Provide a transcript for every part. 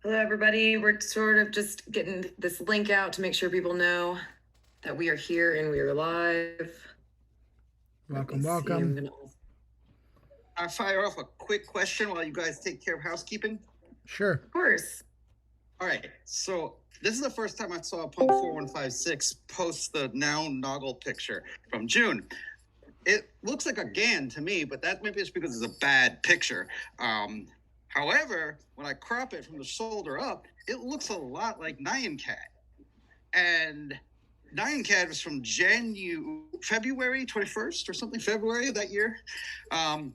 Hello, everybody. We're sort of just getting this link out to make sure people know that we are here and we are live. Welcome. I'll fire off a quick question while you guys take care of housekeeping. Sure. Of course. All right. So this is the first time I saw Punk 4156 post the noun Noggle picture from June. It looks like a GAN to me, but that maybe it's because it's a bad picture. However, when I crop it from the shoulder up, it looks a lot like Nyan Cat. And Nyan Cat was from February 21st or something, February of that year. I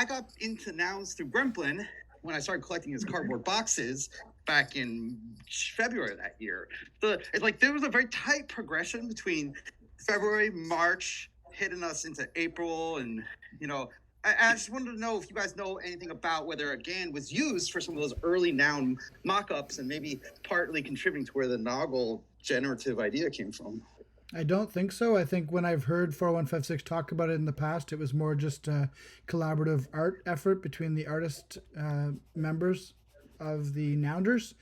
got into nouns through Gremplin when I started collecting his cardboard boxes back in February of that year. There was a very tight progression between February, March, hitting us into April, and I just wanted to know if you guys know anything about whether again was used for some of those early noun mock-ups and maybe partly contributing to where the Noggle generative idea came from. I don't think so. I think when I've heard 4156 talk about it in the past, it was more just a collaborative art effort between the artist members of the Nounders.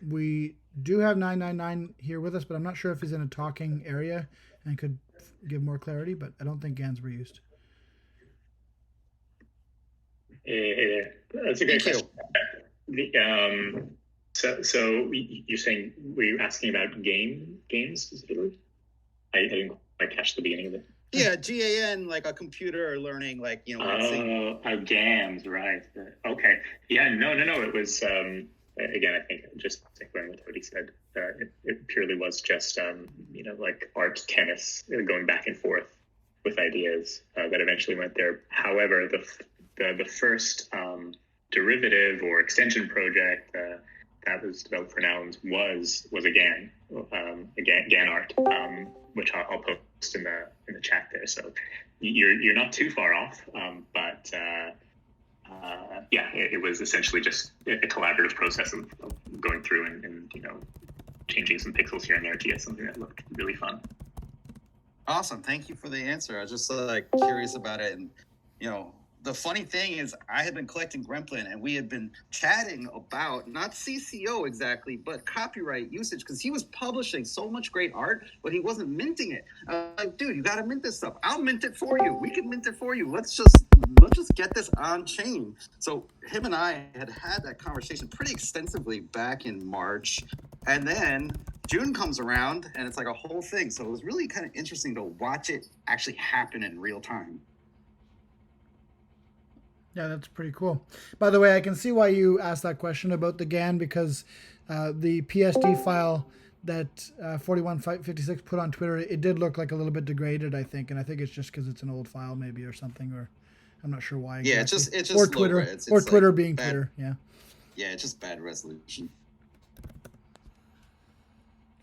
We do have 999 here with us, but I'm not sure if he's in a talking area and could give more clarity, but I don't think GANs were used. That's a great question. So you're saying, were you asking about games specifically? I didn't quite catch the beginning of it. Yeah, GAN, like a computer learning, GAMs, right? Okay. Yeah, no. It was again, I think just echoing what Cody said. It purely was just like art tennis, going back and forth with ideas that eventually went there. However, the first derivative or extension project that was developed for nouns was a GAN art, which I'll post in the chat there. So you're not too far off, but it was essentially just a collaborative process of going through and changing some pixels here and there to get something that looked really fun. Awesome, thank you for the answer. I was just curious about it, and the funny thing is, I had been collecting Gremplin, and we had been chatting about not CCO exactly, but copyright usage, because he was publishing so much great art, but he wasn't minting it. Like, dude, you got to mint this stuff. I'll mint it for you. We can mint it for you. Let's just get this on chain. So him and I had that conversation pretty extensively back in March, and then June comes around, and it's like a whole thing. So it was really kind of interesting to watch it actually happen in real time. Yeah, that's pretty cool. By the way, I can see why you asked that question about the GAN, because the PSD file that 4156 put on Twitter, it did look like a little bit degraded, I think, and I think it's just because it's an old file maybe or something, or I'm not sure why. Yeah, exactly. it's just or Twitter, it's or Twitter being bad, Twitter. Yeah. Yeah, it's just bad resolution.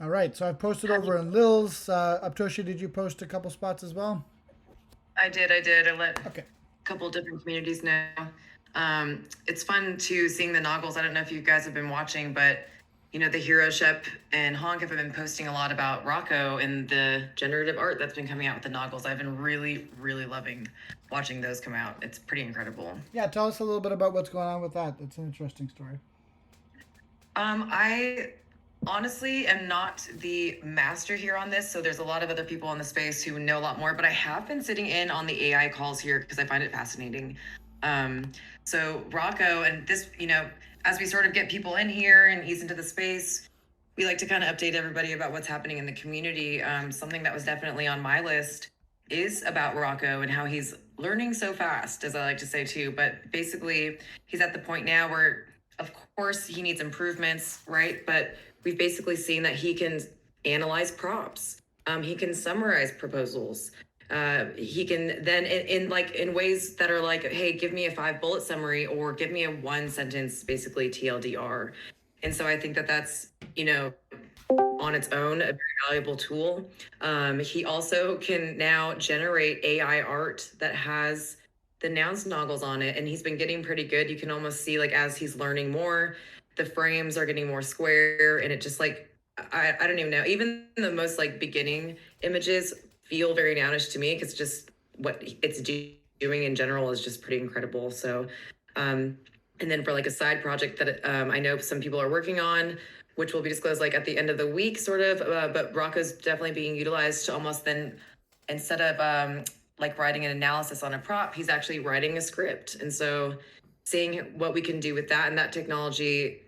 All right, so I've posted over in Lil's. Aptoshi, did you post a couple spots as well? I did. I let couple different communities know. It's fun too seeing the Noggles. I don't know if you guys have been watching, but the Hero Shep and Honk have been posting a lot about Rocco and the generative art that's been coming out with the Noggles. I've been really, really loving watching those come out. It's pretty incredible. Yeah, tell us a little bit about what's going on with that. That's an interesting story. I honestly am not the master here on this, so there's a lot of other people in the space who know a lot more, but I have been sitting in on the AI calls here because I find it fascinating. So Rocco, and this, as we sort of get people in here and ease into the space, we like to kind of update everybody about what's happening in the community. Something that was definitely on my list is about Rocco and how he's learning so fast, as I like to say too, but basically he's at the point now where, of course, he needs improvements, right? But we've basically seen that he can analyze prompts. He can summarize proposals. He can then in ways that are like, hey, give me a 5-bullet summary or give me a 1-sentence, basically TLDR. And so I think that that's, on its own, a very valuable tool. He also can now generate AI art that has the Nouns Noggles on it, and he's been getting pretty good. You can almost see, like, as he's learning more, the frames are getting more square, and it just I don't even know. Even the most beginning images feel very Nounish to me, because just what it's doing in general is just pretty incredible. So And then for like a side project that I know some people are working on, which will be disclosed like at the end of the week, sort of. But Rocco's definitely being utilized to almost then, instead of like writing an analysis on a prop, he's actually writing a script. And so seeing what we can do with that and that technology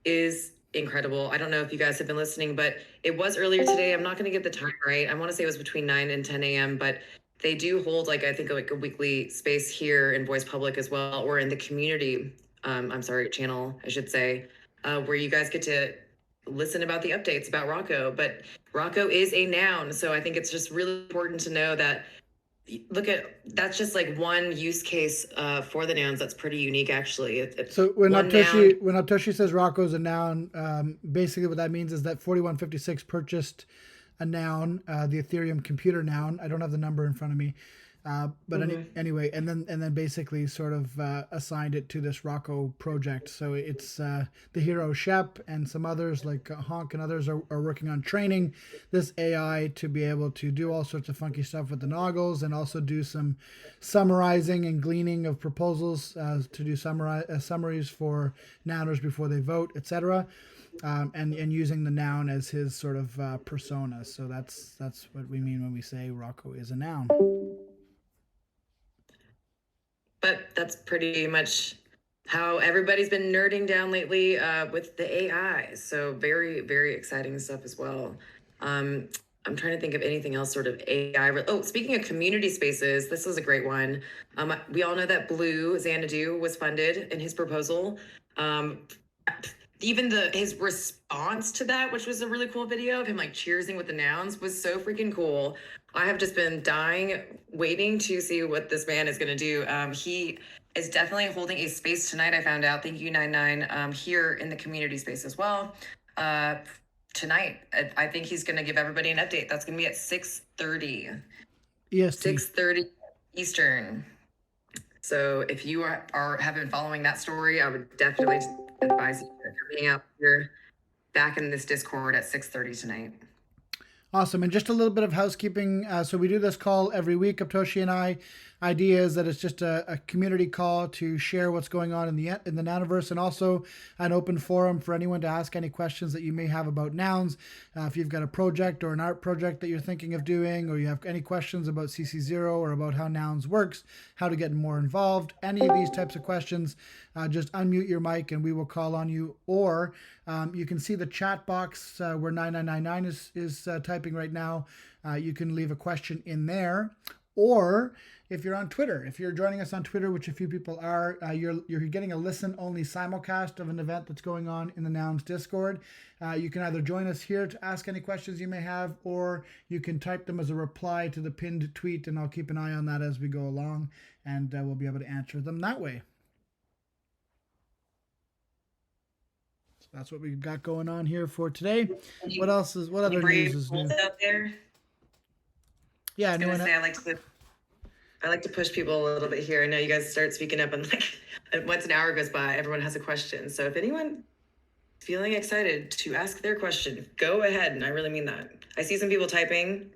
is incredible. I don't know if you guys have been listening, but it was earlier today. I'm not going to get the time right. I want to say it was between 9 and 10 a.m., but they do hold like I think like a weekly space here in Voice Public as well, or in the community. I'm sorry, channel I should say, where you guys get to listen about the updates about Rocco. But Rocco is a noun, so I think it's just really important to know that. Look at that's just like one use case for the nouns that's pretty unique actually. So when One noun. Aptoshi says Rocco's a noun, basically what that means is that 4156 purchased a noun, the Ethereum computer noun. I don't have the number in front of me, but anyway, and then basically sort of assigned it to this Rocco project. So it's the hero Shep and some others like Honk and others are working on training this AI to be able to do all sorts of funky stuff with the noggles, and also do some summarizing and gleaning of proposals to do summaries for nouners before they vote, etc. And using the noun as his sort of persona. So that's what we mean when we say Rocco is a noun. But that's pretty much how everybody's been nerding down lately with the AI. So very, very exciting stuff as well. I'm trying to think of anything else sort of AI. Oh, speaking of community spaces, this was a great one. We all know that Blue Xanadu was funded in his proposal. Even his response to that, which was a really cool video of him like cheersing with the nouns, was so freaking cool. I have just been dying, waiting to see what this man is going to do. He is definitely holding a space tonight. I found out. Thank you, 99, here in the community space as well. Tonight, I think he's going to give everybody an update. That's going to be at 6:30. EST. 6:30 Eastern. So if you have been following that story, I would definitely advise you coming out here back in this Discord at 6:30 tonight. Awesome. And just a little bit of housekeeping. So we do this call every week, Aptoshi and I. Idea is that it's just a community call to share what's going on in the Nouniverse, and also an open forum for anyone to ask any questions that you may have about nouns. If you've got a project or an art project that you're thinking of doing, or you have any questions about CC0 or about how nouns works, how to get more involved, any of these types of questions, just unmute your mic and we will call on you. Or you can see the chat box where 9999 is typing right now. You can leave a question in there. Or if you're on Twitter, if you're joining us on Twitter, which a few people are, you're getting a listen-only simulcast of an event that's going on in the Nouns Discord. You can either join us here to ask any questions you may have, or you can type them as a reply to the pinned tweet, and I'll keep an eye on that as we go along, and we'll be able to answer them that way. So that's what we got going on here for today. What other news is new? Out there? Yeah, I was gonna say I like to push people a little bit here. I know you guys start speaking up, and like once an hour goes by, everyone has a question. So if anyone feeling excited to ask their question, go ahead. And I really mean that. I see some people typing.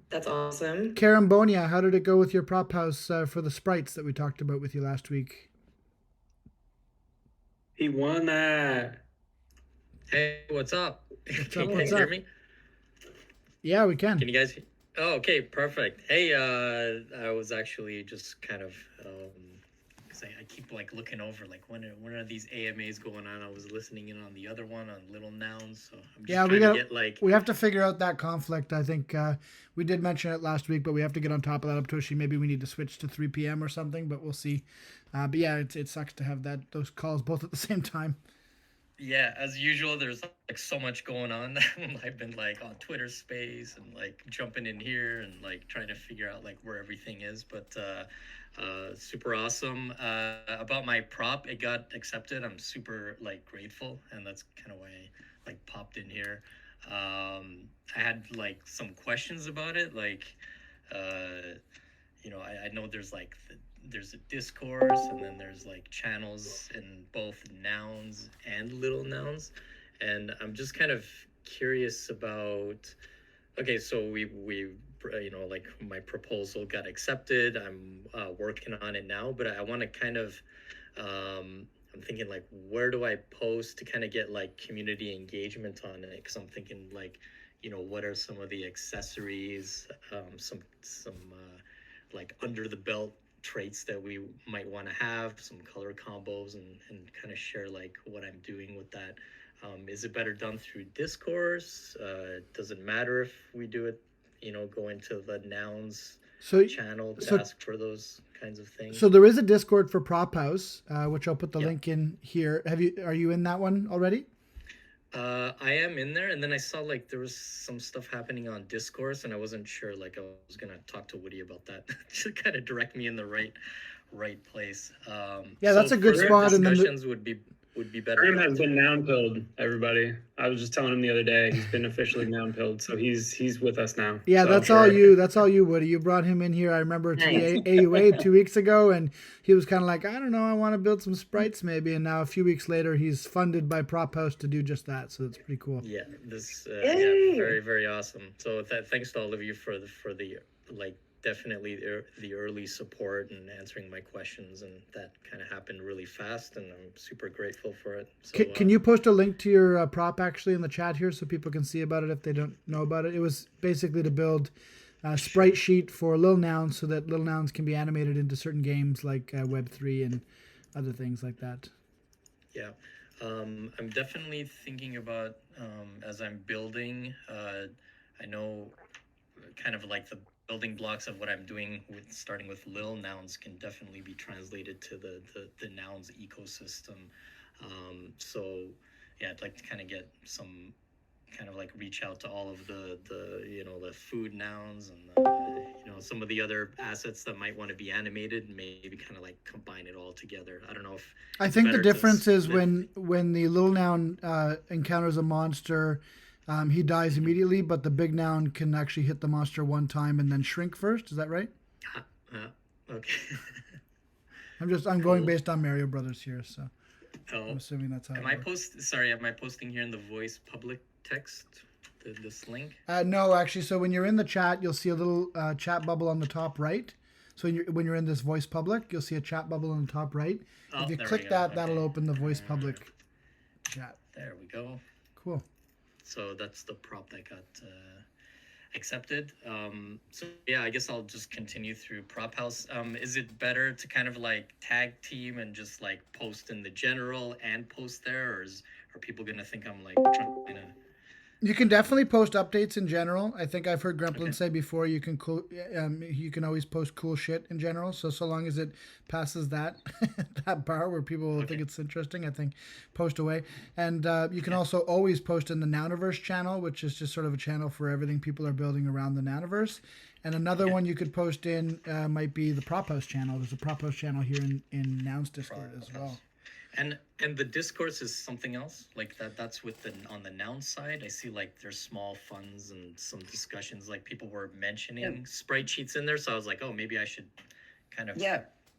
That's awesome. Carambonia, how did it go with your prop house for the sprites that we talked about with you last week? He won that. Hey, what's up? Can you guys hear me? Yeah, we can. Can you guys? Oh, okay, perfect. Hey, I was actually just kind of, because I keep like looking over like when are these AMAs going on? I was listening in on the other one on Little Nouns, so I'm just trying to get like. We have to figure out that conflict. I think we did mention it last week, but we have to get on top of that, Aptoshi. Maybe we need to switch to 3 p.m. or something, but we'll see. But yeah, it sucks to have those calls both at the same time. Yeah, as usual, there's like so much going on. I've been like on Twitter Space and like jumping in here and like trying to figure out like where everything is. But super awesome. About my prop, it got accepted. I'm super like grateful, and that's kind of why I like popped in here. I had like some questions about it, like I know there's like there's a discourse, and then there's like channels in both Nouns and Little Nouns, and I'm just kind of curious about. Okay, so we like my proposal got accepted. I'm working on it now, but I want to kind of I'm thinking like, where do I post to kind of get like community engagement on it? Because I'm thinking like, what are some of the accessories, some like under the belt traits that we might want to have, some color combos, and kind of share like what I'm doing with that. Is it better done through discourse? Does it matter if we do it, go into the nouns So channel to so ask for those kinds of things? so there is a Discord for Prop House, which I'll put the Yeah. link in here. Are you in that one already? I am in there, and then I saw like there was some stuff happening on Discourse, and I wasn't sure. Like I was gonna talk to Woody about that to kind of direct me in the right place. Yeah, that's a good further spot, and then discussions would be better. Graham has been noun pilled, everybody. I was just telling him the other day he's been officially noun pilled, so he's with us now. Yeah, So, that's all you. That's all you, Woody. You brought him in here. I remember to the AUA 2 weeks ago, and he was kind of like, I don't know, I want to build some sprites maybe. And now a few weeks later, he's funded by Prop House to do just that. So it's pretty cool. Yeah, this Yay! very very awesome. So thanks to all of you for the like definitely the early support and answering my questions, and that kind of happened really fast, and I'm super grateful for it. So, Can you post a link to your prop actually in the chat here so people can see about it if they don't know about it? It was basically to build a sprite sheet for little nouns so that little nouns can be animated into certain games like Web3 and other things like that. Yeah, I'm definitely thinking about as I'm building. I know kind of like the building blocks of what I'm doing with starting with little nouns can definitely be translated to the nouns ecosystem. So yeah, I'd like to kind of get some kind of like reach out to all of the the food nouns and some of the other assets that might want to be animated, and maybe kind of like combine it all together. I don't know if I think the better to difference is split- when the little noun encounters a monster, he dies immediately, but the big noun can actually hit the monster one time and then shrink first. Is that right? Okay. I'm going Cool. based on Mario Brothers here, so Oh, I'm assuming that's how. am it I works. am I posting here in the voice public text this link? No, actually. So when you're in the chat, you'll see a little chat bubble on the top right. So when you're in this voice public, you'll see a chat bubble on the top right. Oh, If you there click we go. that, that'll Okay. open the voice public chat. There we go. Cool. So that's the prop that got accepted. So yeah, I guess I'll just continue through Prop House. Is it better to kind of like tag team and just like post in the general and post there, or are people gonna think I'm like trying to? You can definitely post updates in general. I think I've heard Gremplin Okay. say before you can always post cool shit in general. So long as it passes that that bar where people will think it's interesting, I think post away. And you can also always post in the Nouniverse channel, which is just sort of a channel for everything people are building around the Nouniverse. And another one you could post in might be the Prop House channel. There's a Prop House channel here in Nouns Discord as well. And the discourse is something else like that. That's with on the noun side. I see like there's small funds and some discussions. Like people were mentioning sprite sheets in there, so I was like, oh, maybe I should kind of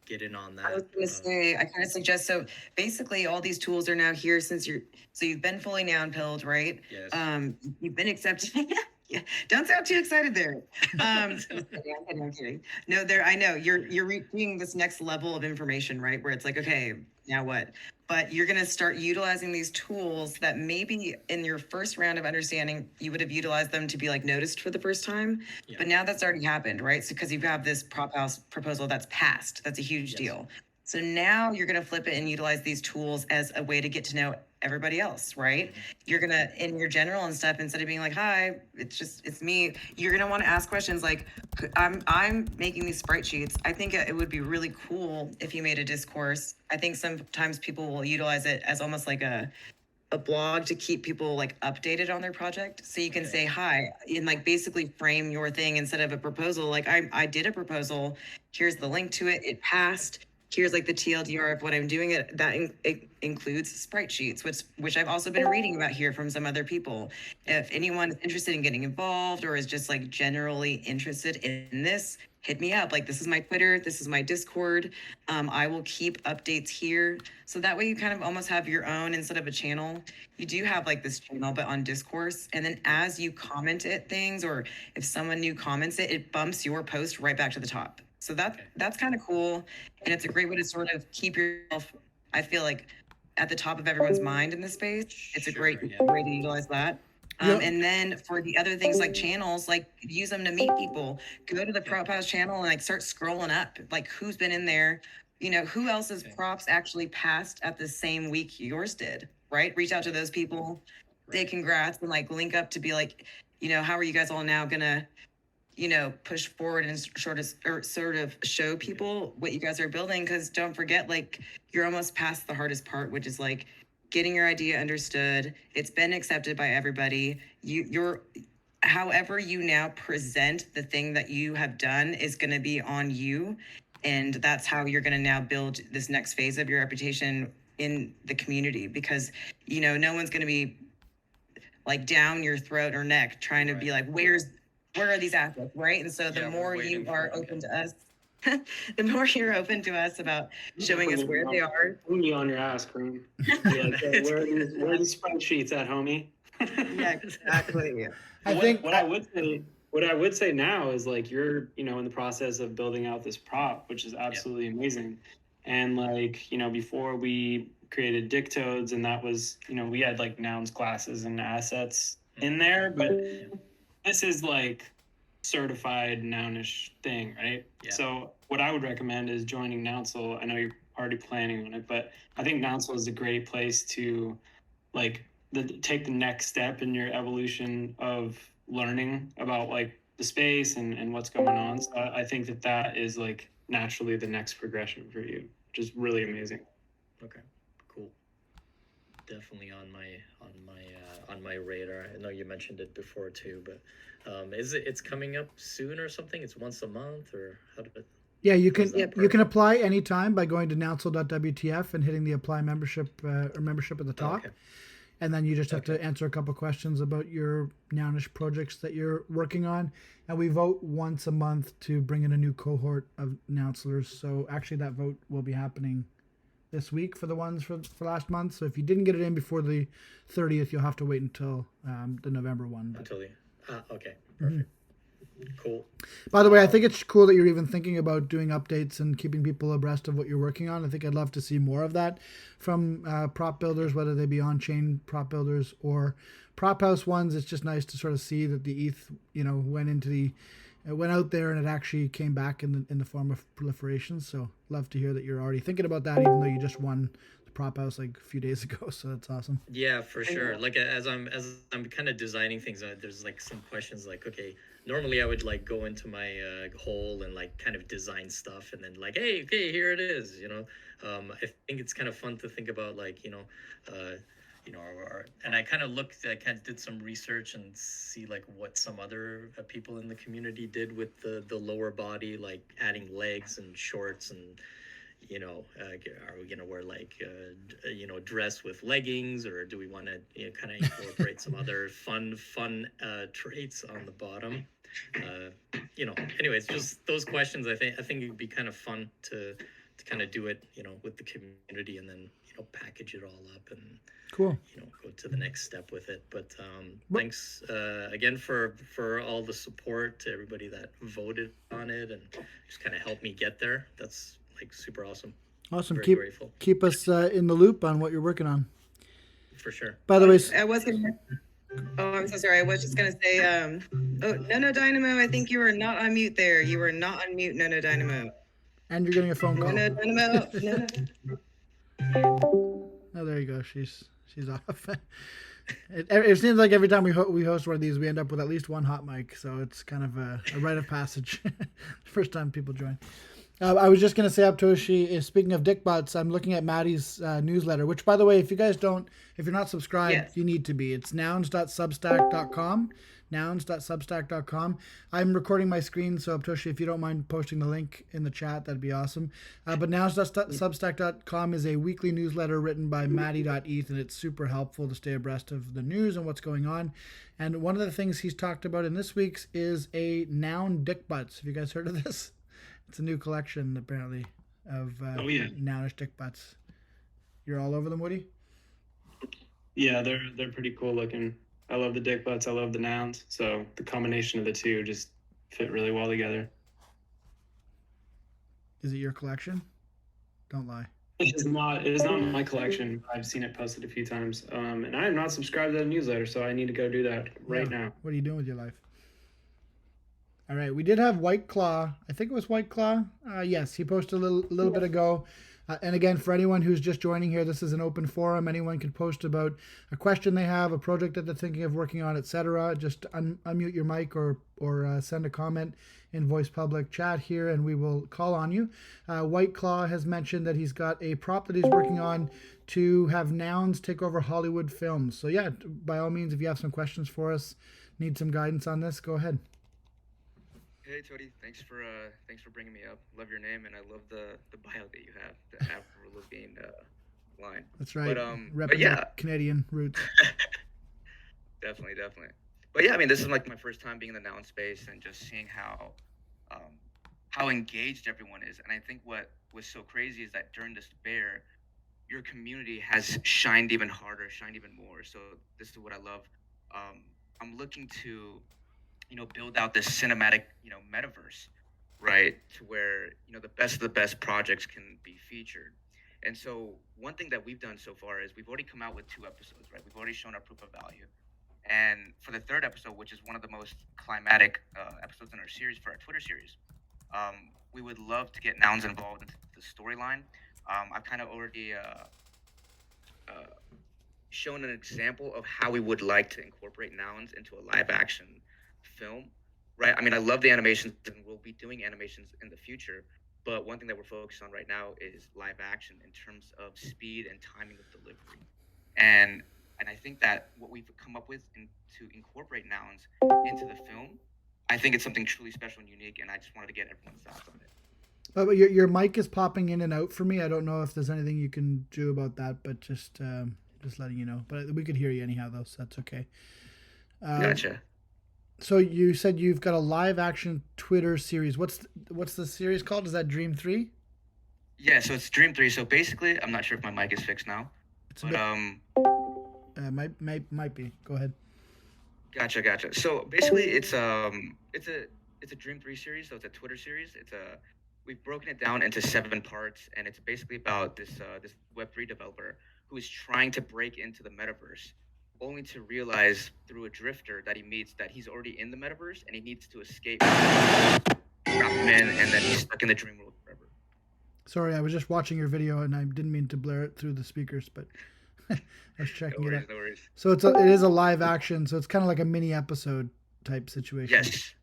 get in on that. I was gonna say, I kind of suggest, so basically all these tools are now here since you've been fully noun pilled, right? Yes. You've been accepted. Yeah, don't sound too excited there. I'm kidding. No, I know you're reaching this next level of information, right? Where it's like, okay, now what? But you're gonna start utilizing these tools that maybe in your first round of understanding, you would have utilized them to be like noticed for the first time. Yeah. But now that's already happened, right? So because you have this Prop House proposal that's passed, that's a huge Yes. deal. So now you're gonna flip it and utilize these tools as a way to get to know everybody else, right? You're gonna, in your general and stuff, instead of being like, hi, it's me, you're gonna want to ask questions like, I'm making these sprite sheets. I think it would be really cool if you made a discourse. I think sometimes people will utilize it as almost like a blog to keep people like updated on their project. So you can say hi and like basically frame your thing instead of a proposal. Like I did a proposal. Here's the link to it. It passed. Here's like the TLDR of what I'm doing. It includes sprite sheets, which I've also been reading about here from some other people. If anyone is interested in getting involved or is just like generally interested in this, hit me up. Like, this is my Twitter, this is my Discord. I will keep updates here. So that way you kind of almost have your own instead of a channel. You do have like this channel, but on discourse. And then as you comment it things, or if someone new comments it, it bumps your post right back to the top. So that's kind of cool. And it's a great way to sort of keep yourself, I feel like, at the top of everyone's mind in this space. It's a great way to utilize that. And then for the other things like channels, like use them to meet people. Go to the Prop House channel and like start scrolling up, like who's been in there, who else's props actually passed at the same week yours did, right? Reach out to those people, say congrats, and like link up to be like, how are you guys all now gonna, push forward and sort of show people what you guys are building? Because don't forget, like you're almost past the hardest part, which is like getting your idea understood. It's been accepted by everybody. You're however you now present the thing that you have done is going to be on you, and that's how you're going to now build this next phase of your reputation in the community, because no one's going to be like down your throat or neck trying to be like, where are these assets, right? And so the more you are open to us, the more you're open to us about showing us where they are. Put you on your ass, Kareem. Where are these spreadsheets at, homie? Yeah, exactly. What I would say now is like you're in the process of building out this prop, which is absolutely amazing. And like before we created Dictodes, and that was we had like nouns classes and assets in there, but this is like certified nounish thing, right? Yeah. So what I would recommend is joining Nounsel. I know you're already planning on it, but I think Nounsel is a great place to like take the next step in your evolution of learning about like the space and what's going on. So I think that is like naturally the next progression for you, which is really amazing. Okay, cool. Definitely on my radar. I know you mentioned it before too, but it's coming up soon or something? It's once a month, or how did it? Yeah, you can apply anytime by going to nounsel.wtf and hitting the apply membership or membership at the top. Okay. And then you just have to answer a couple questions about your Nounish projects that you're working on. And we vote once a month to bring in a new cohort of Nounselors. So actually that vote will be happening this week for the ones for last month. So if you didn't get it in before the 30th, you'll have to wait until the November one. Until the okay, perfect. Mm-hmm. Cool. By the way, I think it's cool that you're even thinking about doing updates and keeping people abreast of what you're working on. I think I'd love to see more of that from prop builders, whether they be on-chain prop builders or prop house ones. It's just nice to sort of see that the ETH, went out there and it actually came back in the form of proliferation. So love to hear that you're already thinking about that, even though you just won the prop house like a few days ago. So that's awesome. Yeah, for sure. Like as I'm kind of designing things, there's like some questions like, okay, normally I would like go into my hole and like kind of design stuff and then like, hey, okay, here it is. I think it's kind of fun to think about like, and I kind of did some research and see like what some other people in the community did with the lower body, like adding legs and shorts and, are we gonna wear like dress with leggings, or do we want to kind of incorporate some other fun traits on the bottom? Anyways, just those questions. I think it would be kind of fun to kind of do it, with the community, and then package it all up and cool. Go to the next step with it. But thanks again for all the support to everybody that voted on it and just kind of helped me get there. That's like super awesome. Awesome. Very grateful. Keep us in the loop on what you're working on. For sure. By the way, I'm so sorry. I was just gonna say, No Dynamo, I think you are not on mute there. You are not on mute, No Dynamo. And you're getting a phone call. No Dynamo. Oh, there you go. She's off. It seems like every time we host one of these, we end up with at least one hot mic. So it's kind of a rite of passage. First time people join. I was just going to say, Aptoshi, speaking of dickbutts, I'm looking at Maddie's newsletter, which, by the way, if you're not subscribed, yes, you need to be. It's nouns.substack.com. Nouns.substack.com. I'm recording my screen, so Aptoshi, if you don't mind posting the link in the chat, that'd be awesome. But nouns.substack.com is a weekly newsletter written by Maddie.eth, and it's super helpful to stay abreast of the news and what's going on. And one of the things he's talked about in this week's is a noun dickbutts. Have you guys heard of this? It's a new collection, apparently, of nounish dickbutts. You're all over them, Woody? Yeah, they're pretty cool looking. I love the dickbutts. I love the nouns. So the combination of the two just fit really well together. Is it your collection? Don't lie. It is not. It is not in my collection. I've seen it posted a few times, and I am not subscribed to the newsletter, so I need to go do that right Yeah. now. What are you doing with your life? All right, we did have White Claw. I think it was White Claw. Yes, he posted a little bit ago. And again, for anyone who's just joining here, this is an open forum. Anyone can post about a question they have, a project that they're thinking of working on, etc. Just unmute your mic or send a comment in voice public chat here, and we will call on you. White Claw has mentioned that he's got a prop that he's working on to have Nouns take over Hollywood films. So yeah, by all means, if you have some questions for us, need some guidance on this, go ahead. Hey Tony, thanks for bringing me up. Love your name, and I love the bio that you have, the Avril Lavigne line. That's right. But yeah, Canadian roots. definitely. But yeah, I mean, this is like my first time being in the noun space and just seeing how engaged everyone is. And I think what was so crazy is that during this bear, your community has shined even harder, shined even more. So this is what I love. I'm looking to build out this cinematic, metaverse, right? To where, the best of the best projects can be featured. And so one thing that we've done so far is we've already come out with 2 episodes, right? We've already shown our proof of value. And for the 3rd episode, which is one of the most climatic episodes in our series, for our Twitter series, we would love to get Nouns involved into the storyline. I've kind of already shown an example of how we would like to incorporate Nouns into a live action film, right? I mean, I love the animations, and we'll be doing animations in the future, but one thing that we're focused on right now is live action in terms of speed and timing of delivery. And I think that what we've come up with to incorporate Nouns into the film, I think it's something truly special and unique, and I just wanted to get everyone's thoughts on it. But your mic is popping in and out for me. I don't know if there's anything you can do about that, but just letting you know. But we could hear you anyhow, though, so that's okay. Gotcha. So you said you've got a live action Twitter series. What's the series called? Is that Dream 3? Yeah, so it's Dream 3. So basically, I'm not sure if my mic is fixed now. It's might be. Go ahead. Gotcha. So basically, it's a Dream 3 series. So it's a Twitter series. We've broken it down into 7 parts, and it's basically about this Web3 developer who is trying to break into the metaverse, only to realize through a drifter that he meets that he's already in the metaverse and he needs to escape, wrap him in, and then he's stuck in the dream world forever. Sorry, I was just watching your video and I didn't mean to blare it through the speakers, but I was checking it out. No worries. So it is a live action, so it's kind of like a mini episode type situation. Yes.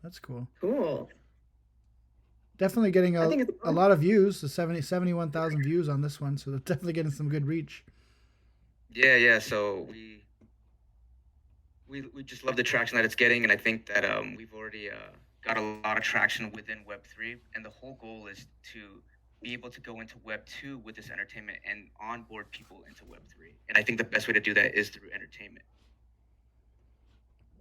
That's cool. Cool. Definitely getting a lot of views, so 71,000 views on this one, so they're definitely getting some good reach. Yeah. So we just love the traction that it's getting, and I think that we've already got a lot of traction within Web3, and the whole goal is to be able to go into Web2 with this entertainment and onboard people into Web3. And I think the best way to do that is through entertainment.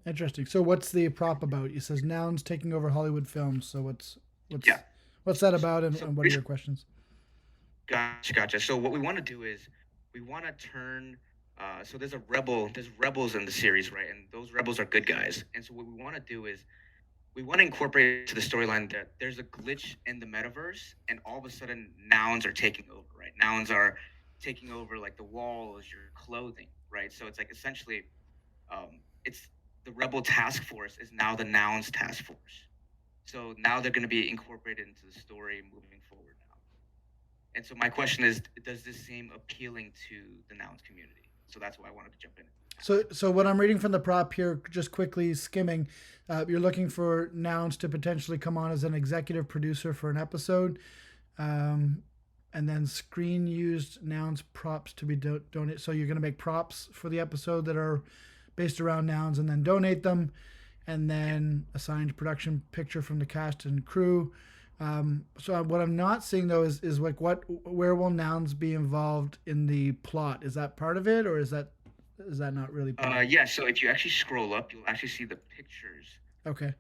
Interesting. So what's the prop about? It says Nouns taking over Hollywood films. So what's that about, and what are your questions? Gotcha. So what we want to do is we want to turn. So there's rebels in the series, right? And those rebels are good guys. And so what we want to do is we want to incorporate to the storyline that there's a glitch in the metaverse, and all of a sudden Nouns are taking over, right? Nouns are taking over like the walls, your clothing, right? So it's like essentially, it's the rebel task force is now the Nouns task force. So now they're going to be incorporated into the story moving forward now. And so my question is, does this seem appealing to the Nouns community? So that's why I wanted to jump in. So what I'm reading from the prop here, just quickly skimming, you're looking for Nouns to potentially come on as an executive producer for an episode, and then screen used Nouns props to be donated. So you're going to make props for the episode that are based around Nouns and then donate them, and then assigned production picture from the cast and crew. So what I'm not seeing though is like where will Nouns be involved in the plot? Is that part of it, or is that not really part? Yeah, so if you actually scroll up, you'll actually see the pictures. Okay.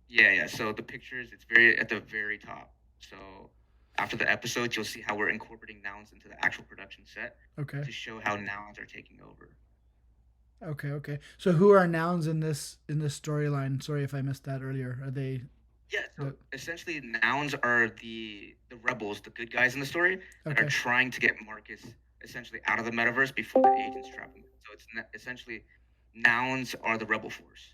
Yeah. So the pictures, it's very at the very top. So after the episodes, you'll see how we're incorporating Nouns into the actual production set. Okay. To show how Nouns are taking over. Okay. So who are Nouns in this storyline? Sorry if I missed that earlier. Are they? Yeah, so That- essentially, nouns are the rebels, the good guys in the story that are Okay. trying to get Marcus essentially out of the metaverse before the agents trap him. So it's essentially nouns are the rebel force.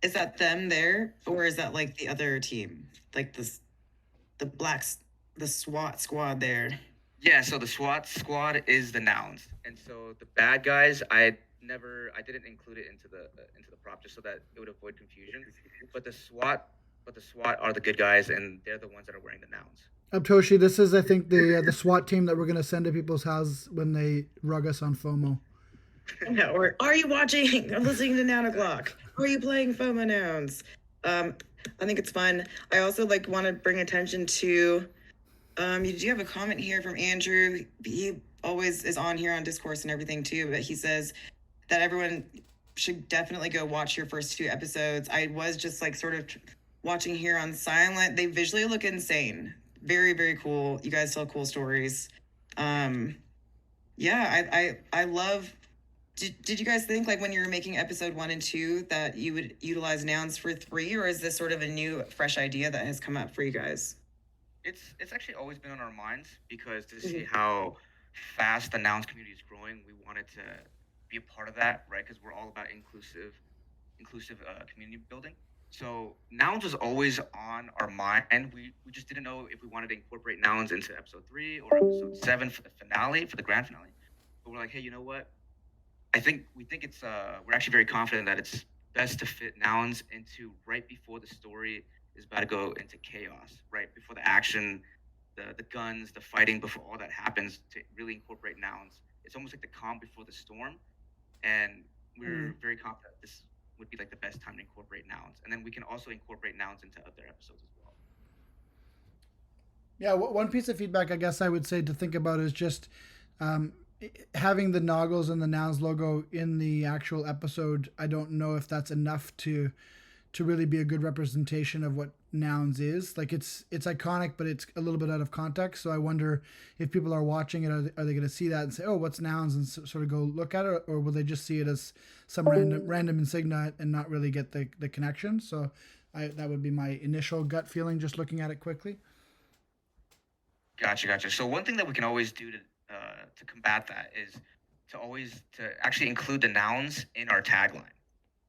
Is that them there, or is that like the other team, like the blacks, the SWAT squad there? Yeah, so the SWAT squad is the nouns, and so the bad guys, I didn't include it into the prop just so that it would avoid confusion. But the SWAT are the good guys, and they're the ones that are wearing the nouns. Toshi, this is I think the SWAT team that we're gonna send to people's houses when they rug us on FOMO. Yeah, or are you watching or listening to 9 o'clock? Are you playing FOMO nouns? I think it's fun. I also like want to bring attention to. You do have a comment here from Andrew. He always is on here on Discourse and everything too, but he says that everyone should definitely go watch your first 2 episodes. I was just like sort of watching here on silent. They visually look insane. Very, very cool. You guys tell cool stories. Yeah, I love. Did you guys think like when you were making episode 1 and 2 that you would utilize nouns for 3, or is this sort of a new, fresh idea that has come up for you guys? It's actually always been on our minds because to see how fast the nouns community is growing, we wanted to be a part of that, right? Because we're all about inclusive community building. So nouns was always on our mind, and we just didn't know if we wanted to incorporate nouns into episode 3 or episode 7 for the finale, for the grand finale. But we're like, hey, you know what? We think it's we're actually very confident that it's best to fit nouns into right before the story is about to go into chaos, right before the action, the guns, the fighting, before all that happens, to really incorporate nouns. It's almost like the calm before the storm, and we're very confident this would be like the best time to incorporate nouns, and then we can also incorporate nouns into other episodes as well. Yeah, one piece of feedback I guess I would say to think about is just having the Noggles and the Nouns logo in the actual episode. I don't know if that's enough to really be a good representation of what Nouns is. Like it's iconic, but it's a little bit out of context. So I wonder if people are watching it, are they going to see that and say, "Oh, what's Nouns?" and sort of go look at it, or will they just see it as some random insignia and not really get the connection? So that would be my initial gut feeling just looking at it quickly. Gotcha. So one thing that we can always do to combat that is to actually include the nouns in our tagline,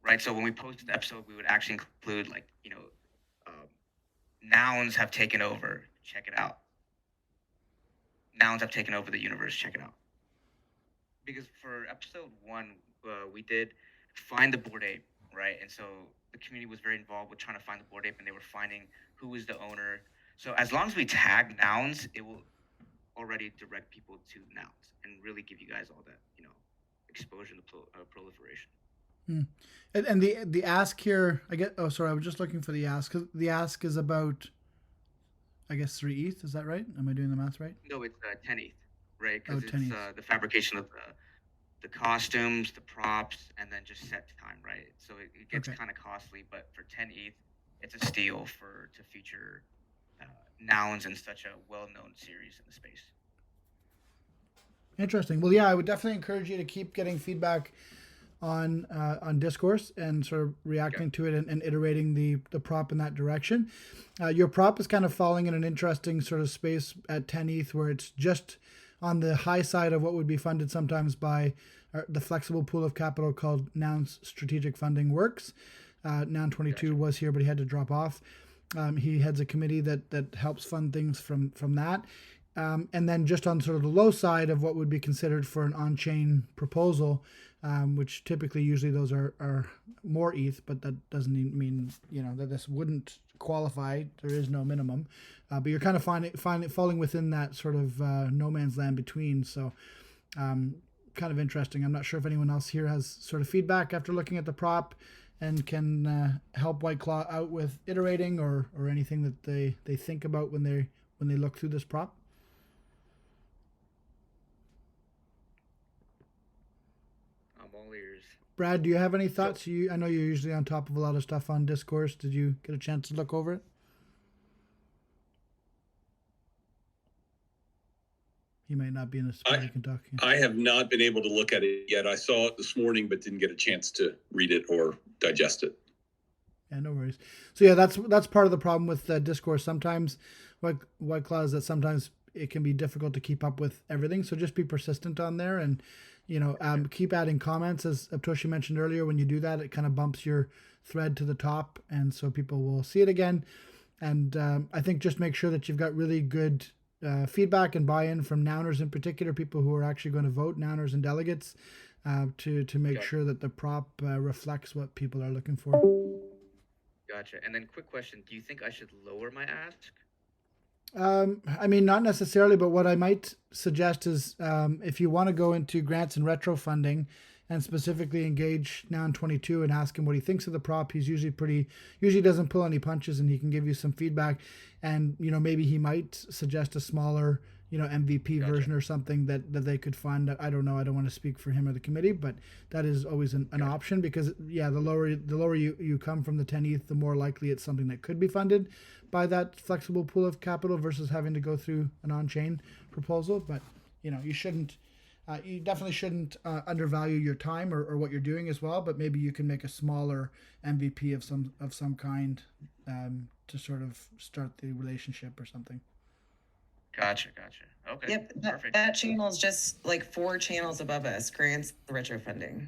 right? So when we posted the episode, we would actually include like nouns have taken over. Check it out. Nouns have taken over the universe. Check it out. Because for episode 1, we did find the Bored Ape, right? And so the community was very involved with trying to find the Bored Ape, and they were finding who was the owner. So as long as we tag nouns, it will already direct people to nouns and really give you guys all that, exposure to proliferation. And the ask here, I get. Oh, sorry, I was just looking for the ask. The ask is about, I guess, 3 ETH. Is that right? Am I doing the math right? No, it's 10 ETH, right? Because 10 it's ETH. the fabrication of the costumes, the props, and then just set time, right? So it gets Okay. kind of costly, but for 10 ETH, it's a steal to feature nouns in such a well-known series in the space. Interesting. Well, yeah, I would definitely encourage you to keep getting feedback on Discourse and sort of reacting to it and iterating the prop in that direction. Your prop is kind of falling in an interesting sort of space at 10 ETH where it's just on the high side of what would be funded sometimes by the flexible pool of capital called Nouns Strategic Funding Works. Noun 22 was here, but he had to drop off. He heads a committee that helps fund things from that. And then just on sort of the low side of what would be considered for an on-chain proposal, which typically usually those are more ETH, but that doesn't mean that this wouldn't qualify. There is no minimum, but you're kind of falling within that sort of no man's land between. So kind of interesting. I'm not sure if anyone else here has sort of feedback after looking at the prop and can help White Claw out with iterating or anything that they think about when they look through this prop. All ears. Brad, do you have any thoughts? I know you're usually on top of a lot of stuff on Discourse. Did you get a chance to look over it? He might not be in a spot he can talk. I have not been able to look at it yet. I saw it this morning, but didn't get a chance to read it or digest it. Yeah, no worries. So yeah, that's part of the problem with discourse. Sometimes, White Claw is that sometimes it can be difficult to keep up with everything. So just be persistent on there, and keep adding comments. As Toshi mentioned earlier, when you do that, it kind of bumps your thread to the top, and so people will see it again. And I think just make sure that you've got really good feedback and buy-in from Nouners in particular, people who are actually going to vote, Nouners and delegates, to make sure that the prop reflects what people are looking for. Gotcha. And then quick question, do you think I should lower my ask? I mean, not necessarily, but what I might suggest is if you want to go into grants and retro funding and specifically engage Noun 22 and ask him what he thinks of the prop, he's usually doesn't pull any punches, and he can give you some feedback. And, maybe he might suggest a smaller, MVP version or something that they could fund. I don't know. I don't want to speak for him or the committee, but that is always an option, because the lower you come from the 10 ETH, the more likely it's something that could be funded by that flexible pool of capital versus having to go through an on-chain proposal. But, you definitely shouldn't undervalue your time or what you're doing as well, but maybe you can make a smaller MVP of some kind to sort of start the relationship or something. Gotcha. Okay. Yep, Perfect. that channel is just like 4 channels above us, grants, retro funding.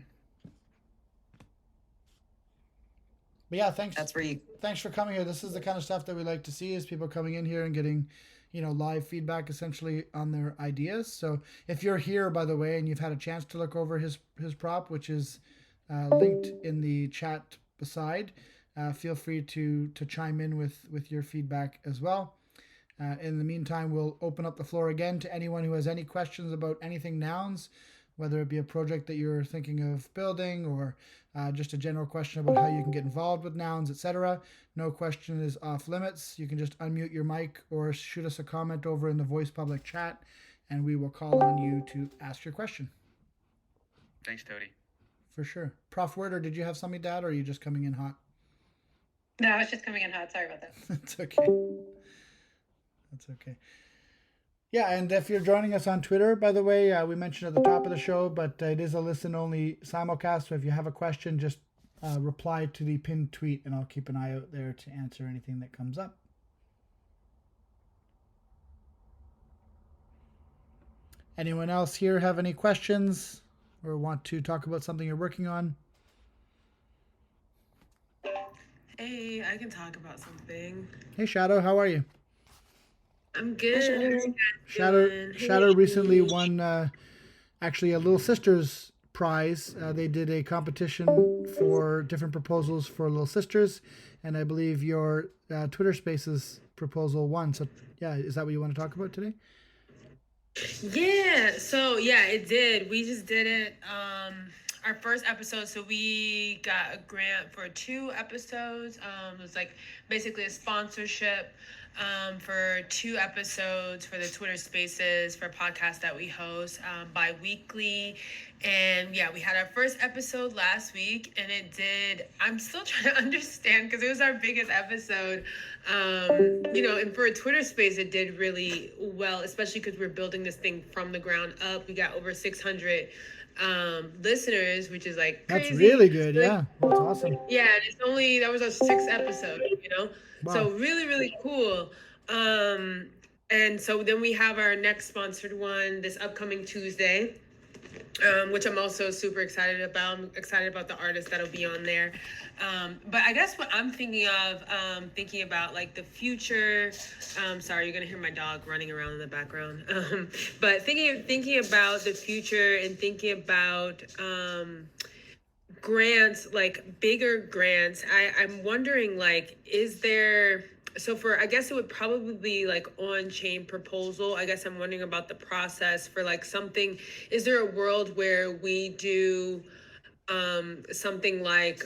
But yeah, thanks. That's where you. Thanks for coming here. This is the kind of stuff that we like to see, is people coming in here and getting, live feedback essentially on their ideas. So if you're here, by the way, and you've had a chance to look over his prop, which is linked in the chat beside, feel free to chime in with your feedback as well. In the meantime, we'll open up the floor again to anyone who has any questions about anything Nouns, whether it be a project that you're thinking of building, or just a general question about how you can get involved with Nouns, etc. No question is off limits. You can just unmute your mic or shoot us a comment over in the voice public chat, and we will call on you to ask your question. Thanks, Tody. For sure. Prof. Werder, did you have something to add, or are you just coming in hot? No, I was just coming in hot. Sorry about that. It's okay. That's okay. Yeah, and if you're joining us on Twitter, by the way, we mentioned at the top of the show, but it is a listen-only simulcast, so if you have a question, just reply to the pinned tweet, and I'll keep an eye out there to answer anything that comes up. Anyone else here have any questions or want to talk about something you're working on? Hey, I can talk about something. Hey, Shadow, how are you? I'm good. Shadow recently won actually a Little Sisters prize. They did a competition for different proposals for Little Sisters, and I believe your Twitter Spaces proposal won. So yeah, is that what you want to talk about today? Yeah, so yeah, it did. We just did it. Our first episode, so we got a grant for 2 episodes. It was like basically a sponsorship for 2 episodes for the Twitter Spaces for podcasts that we host bi-weekly. And yeah, we had our first episode last week, and it did. I'm still trying to understand, because it was our biggest episode. And for a Twitter Space, it did really well, especially because we're building this thing from the ground up. We got over 600 listeners, which is like crazy. That's really good. Yeah, that's awesome. Yeah, and that was our 6th episode, Wow. So really, really cool. And so then we have our next sponsored one this upcoming Tuesday, which I'm also super excited about. I'm excited about the artists that'll be on there. But I guess what I'm thinking about like the future. Sorry, you're gonna hear my dog running around in the background. But thinking about the future and thinking about grants, like bigger grants. I'm wondering, like, is there? So I guess it would probably be like on-chain proposal. I guess I'm wondering about the process for like something. Is there a world where we do something like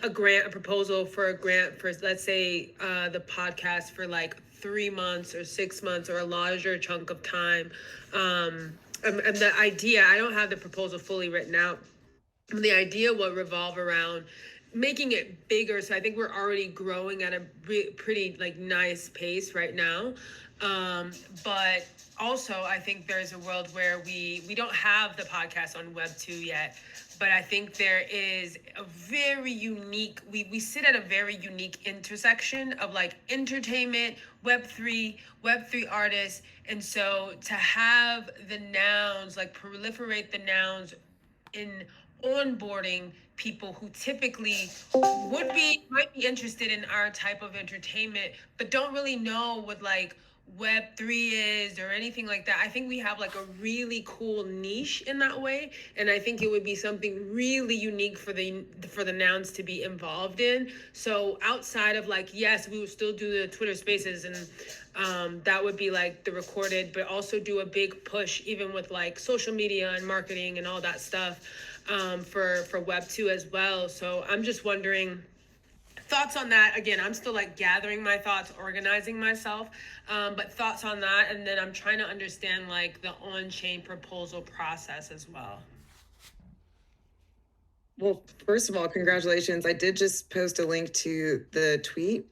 a proposal for a grant for, let's say, the podcast for like 3 months or 6 months or a larger chunk of time? And the idea, I don't have the proposal fully written out. The idea would revolve around making it bigger. So I think we're already growing at a pretty like nice pace right now. But also I think there's a world where we don't have the podcast on Web 2 yet, but I think there is a very unique, we sit at a very unique intersection of like entertainment, Web3 artists. And so to have the nouns, like proliferate the nouns in onboarding people who typically might be interested in our type of entertainment but don't really know what like Web3 is or anything like that. I think we have like a really cool niche in that way, and I think it would be something really unique for the nouns to be involved in. So outside of like, yes, we would still do the Twitter Spaces, and that would be like the recorded, but also do a big push even with like social media and marketing and all that stuff for Web 2 as well. So I'm just wondering thoughts on that. Again, I'm still like gathering my thoughts, organizing myself, but thoughts on that. And then I'm trying to understand like the on-chain proposal process as well. Well, first of all, congratulations. I did just post a link to the tweet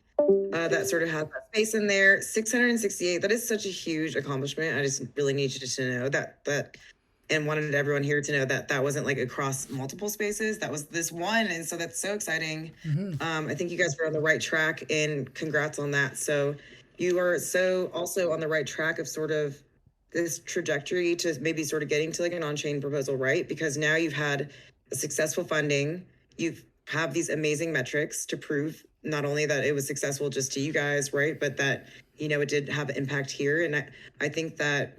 that sort of has that space in there. 668, that is such a huge accomplishment. I just really need you to know that and wanted everyone here to know that that wasn't like across multiple spaces. That was this one. And so that's so exciting. I think you guys were on the right track, and congrats on that. So you are so also on the right track of sort of this trajectory to maybe sort of getting to like an on-chain proposal, right? Because now you've had a successful funding, you've have these amazing metrics to prove not only that it was successful just to you guys, right? But that, you know, it did have impact here. And I think that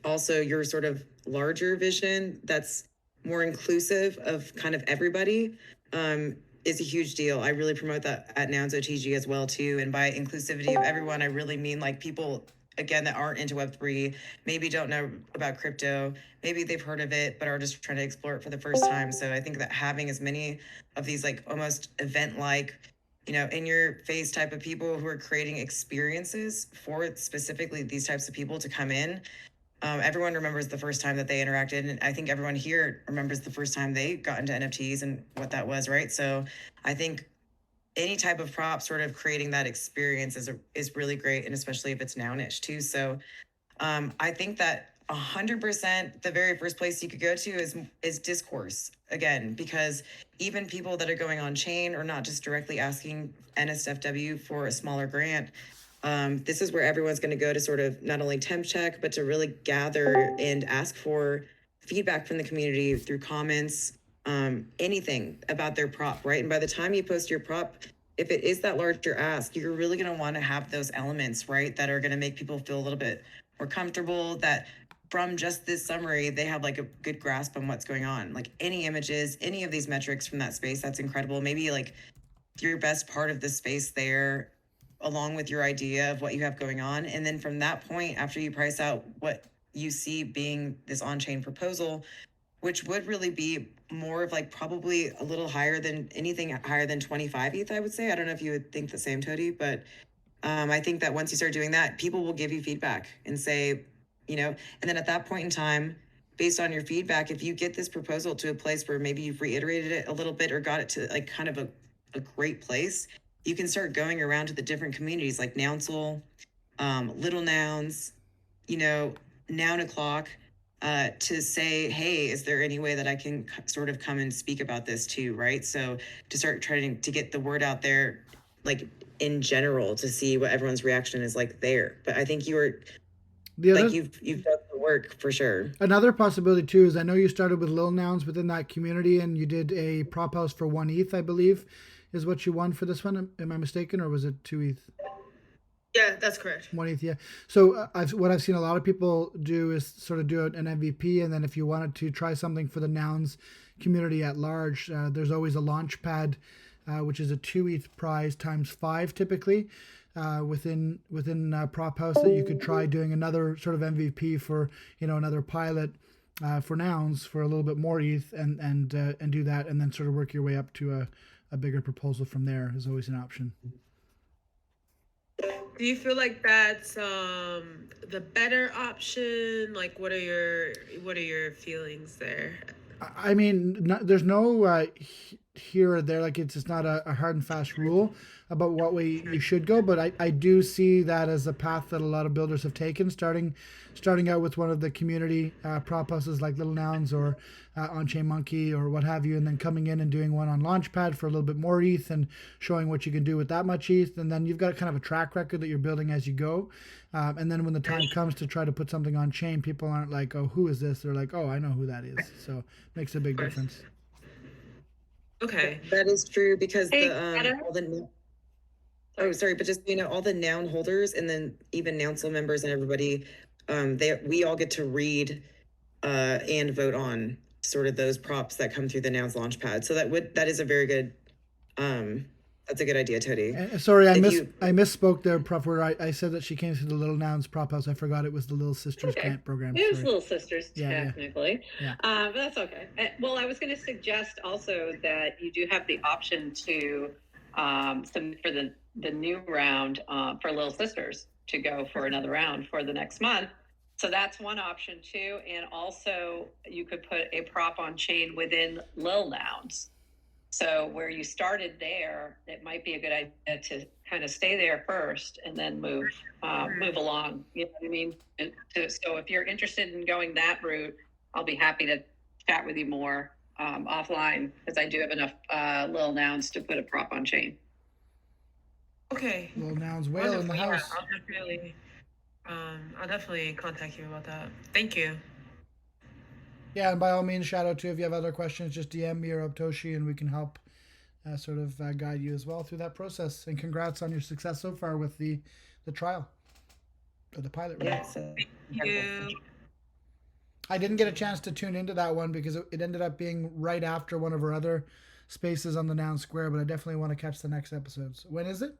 also your sort of larger vision that's more inclusive of kind of everybody is a huge deal. I really promote that at Nouns OTG as well too. And by inclusivity of everyone, I really mean like people, again, that aren't into Web3, maybe don't know about crypto, maybe they've heard of it, but are just trying to explore it for the first time. So I think that having as many of these like almost event-like, you know, in your face type of people who are creating experiences for specifically these types of people to come in. Everyone remembers the first time that they interacted, and I think everyone here remembers the first time they got into NFTs and what that was, right? So I think any type of prop sort of creating that experience is really great, and especially if it's nounish too. So I think that 100% the very first place you could go to is discourse again, because even people that are going on chain or not just directly asking NSFW for a smaller grant. This is where everyone's going to go to sort of not only temp check, but to really gather and ask for feedback from the community through comments, anything about their prop, right? And by the time you post your prop, if it is that larger ask, you're really going to want to have those elements, right? That are going to make people feel a little bit more comfortable, that from just this summary, they have like a good grasp on what's going on. Like any images, any of these metrics from that space, that's incredible. Maybe like your best part of the space there, along with your idea of what you have going on. And then from that point, after you price out what you see being this on-chain proposal, which would really be more of like probably a little higher than anything higher than 25 ETH, I would say. I don't know if you would think the same, Tody, but I think that once you start doing that, people will give you feedback and say, you know, and then at that point in time, based on your feedback, if you get this proposal to a place where maybe you've reiterated it a little bit or got it to like kind of a great place, you can start going around to the different communities like Nounsel, Little Nouns, you know, Noun O'Clock, to say, hey, is there any way that I can sort of come and speak about this too, right? So to start trying to get the word out there, like in general, to see what everyone's reaction is like there. But I think you've done the work for sure. Another possibility too is I know you started with Little Nouns within that community, and you did a prop house for 1 ETH, I believe, is what you won for this one. Am I mistaken, or was it 2 ETH? Yeah, that's correct. 1 ETH, yeah. So what I've seen a lot of people do is sort of do an MVP, and then if you wanted to try something for the Nouns community at large, there's always a launch pad, which is a 2 ETH prize times 5 typically within Prop House, that you could try doing another sort of MVP for, you know, another pilot for Nouns for a little bit more ETH, and do that, and then sort of work your way up to a bigger proposal from there is always an option. Do you feel like that's the better option? Like, what are your feelings there? I mean, there's no here or there. Like it's just not a hard and fast rule about what way you should go. But I do see that as a path that a lot of builders have taken, starting out with one of the community prop houses like Little Nouns or On Chain Monkey or what have you, and then coming in and doing one on Launchpad for a little bit more ETH and showing what you can do with that much ETH. And then you've got kind of a track record that you're building as you go. And then when the time comes to try to put something on chain, people aren't like, oh, who is this? They're like, oh, I know who that is. So it makes a big difference. Okay, that is true because Hey, all the oh sorry, but just all the noun holders and then even Nouncil members and everybody, we all get to read and vote on sort of those props that come through the Nouns Launchpad. So that is a very good that's a good idea, Tody. Sorry, I misspoke there, Prof. Where I said that she came through the Little Nouns prop house. I forgot it was the Little Sisters grant program. It was Sorry. Little Sisters, Yeah, technically. Yeah. But that's okay. Well, I was going to suggest also that you do have the option to submit for the new round for Little Sisters to go for another round for the next month. So that's one option too. And also you could put a prop on chain within Lil Nouns. So where you started there, it might be a good idea to kind of stay there first and then move along. You know what I mean? So if you're interested in going that route, I'll be happy to chat with you more offline because I do have enough Lil Nouns to put a prop on chain. Okay. Little Nouns whale in the house. I'll definitely contact you about that. Thank you. Yeah, and by all means, Shadow too. If you have other questions, just DM me or Optoshi, and we can help guide you as well through that process. And congrats on your success so far with the trial or the pilot. Yes. Thank you. I didn't get a chance to tune into that one because it ended up being right after one of our other spaces on the Noun Square. But I definitely want to catch the next episodes. When is it?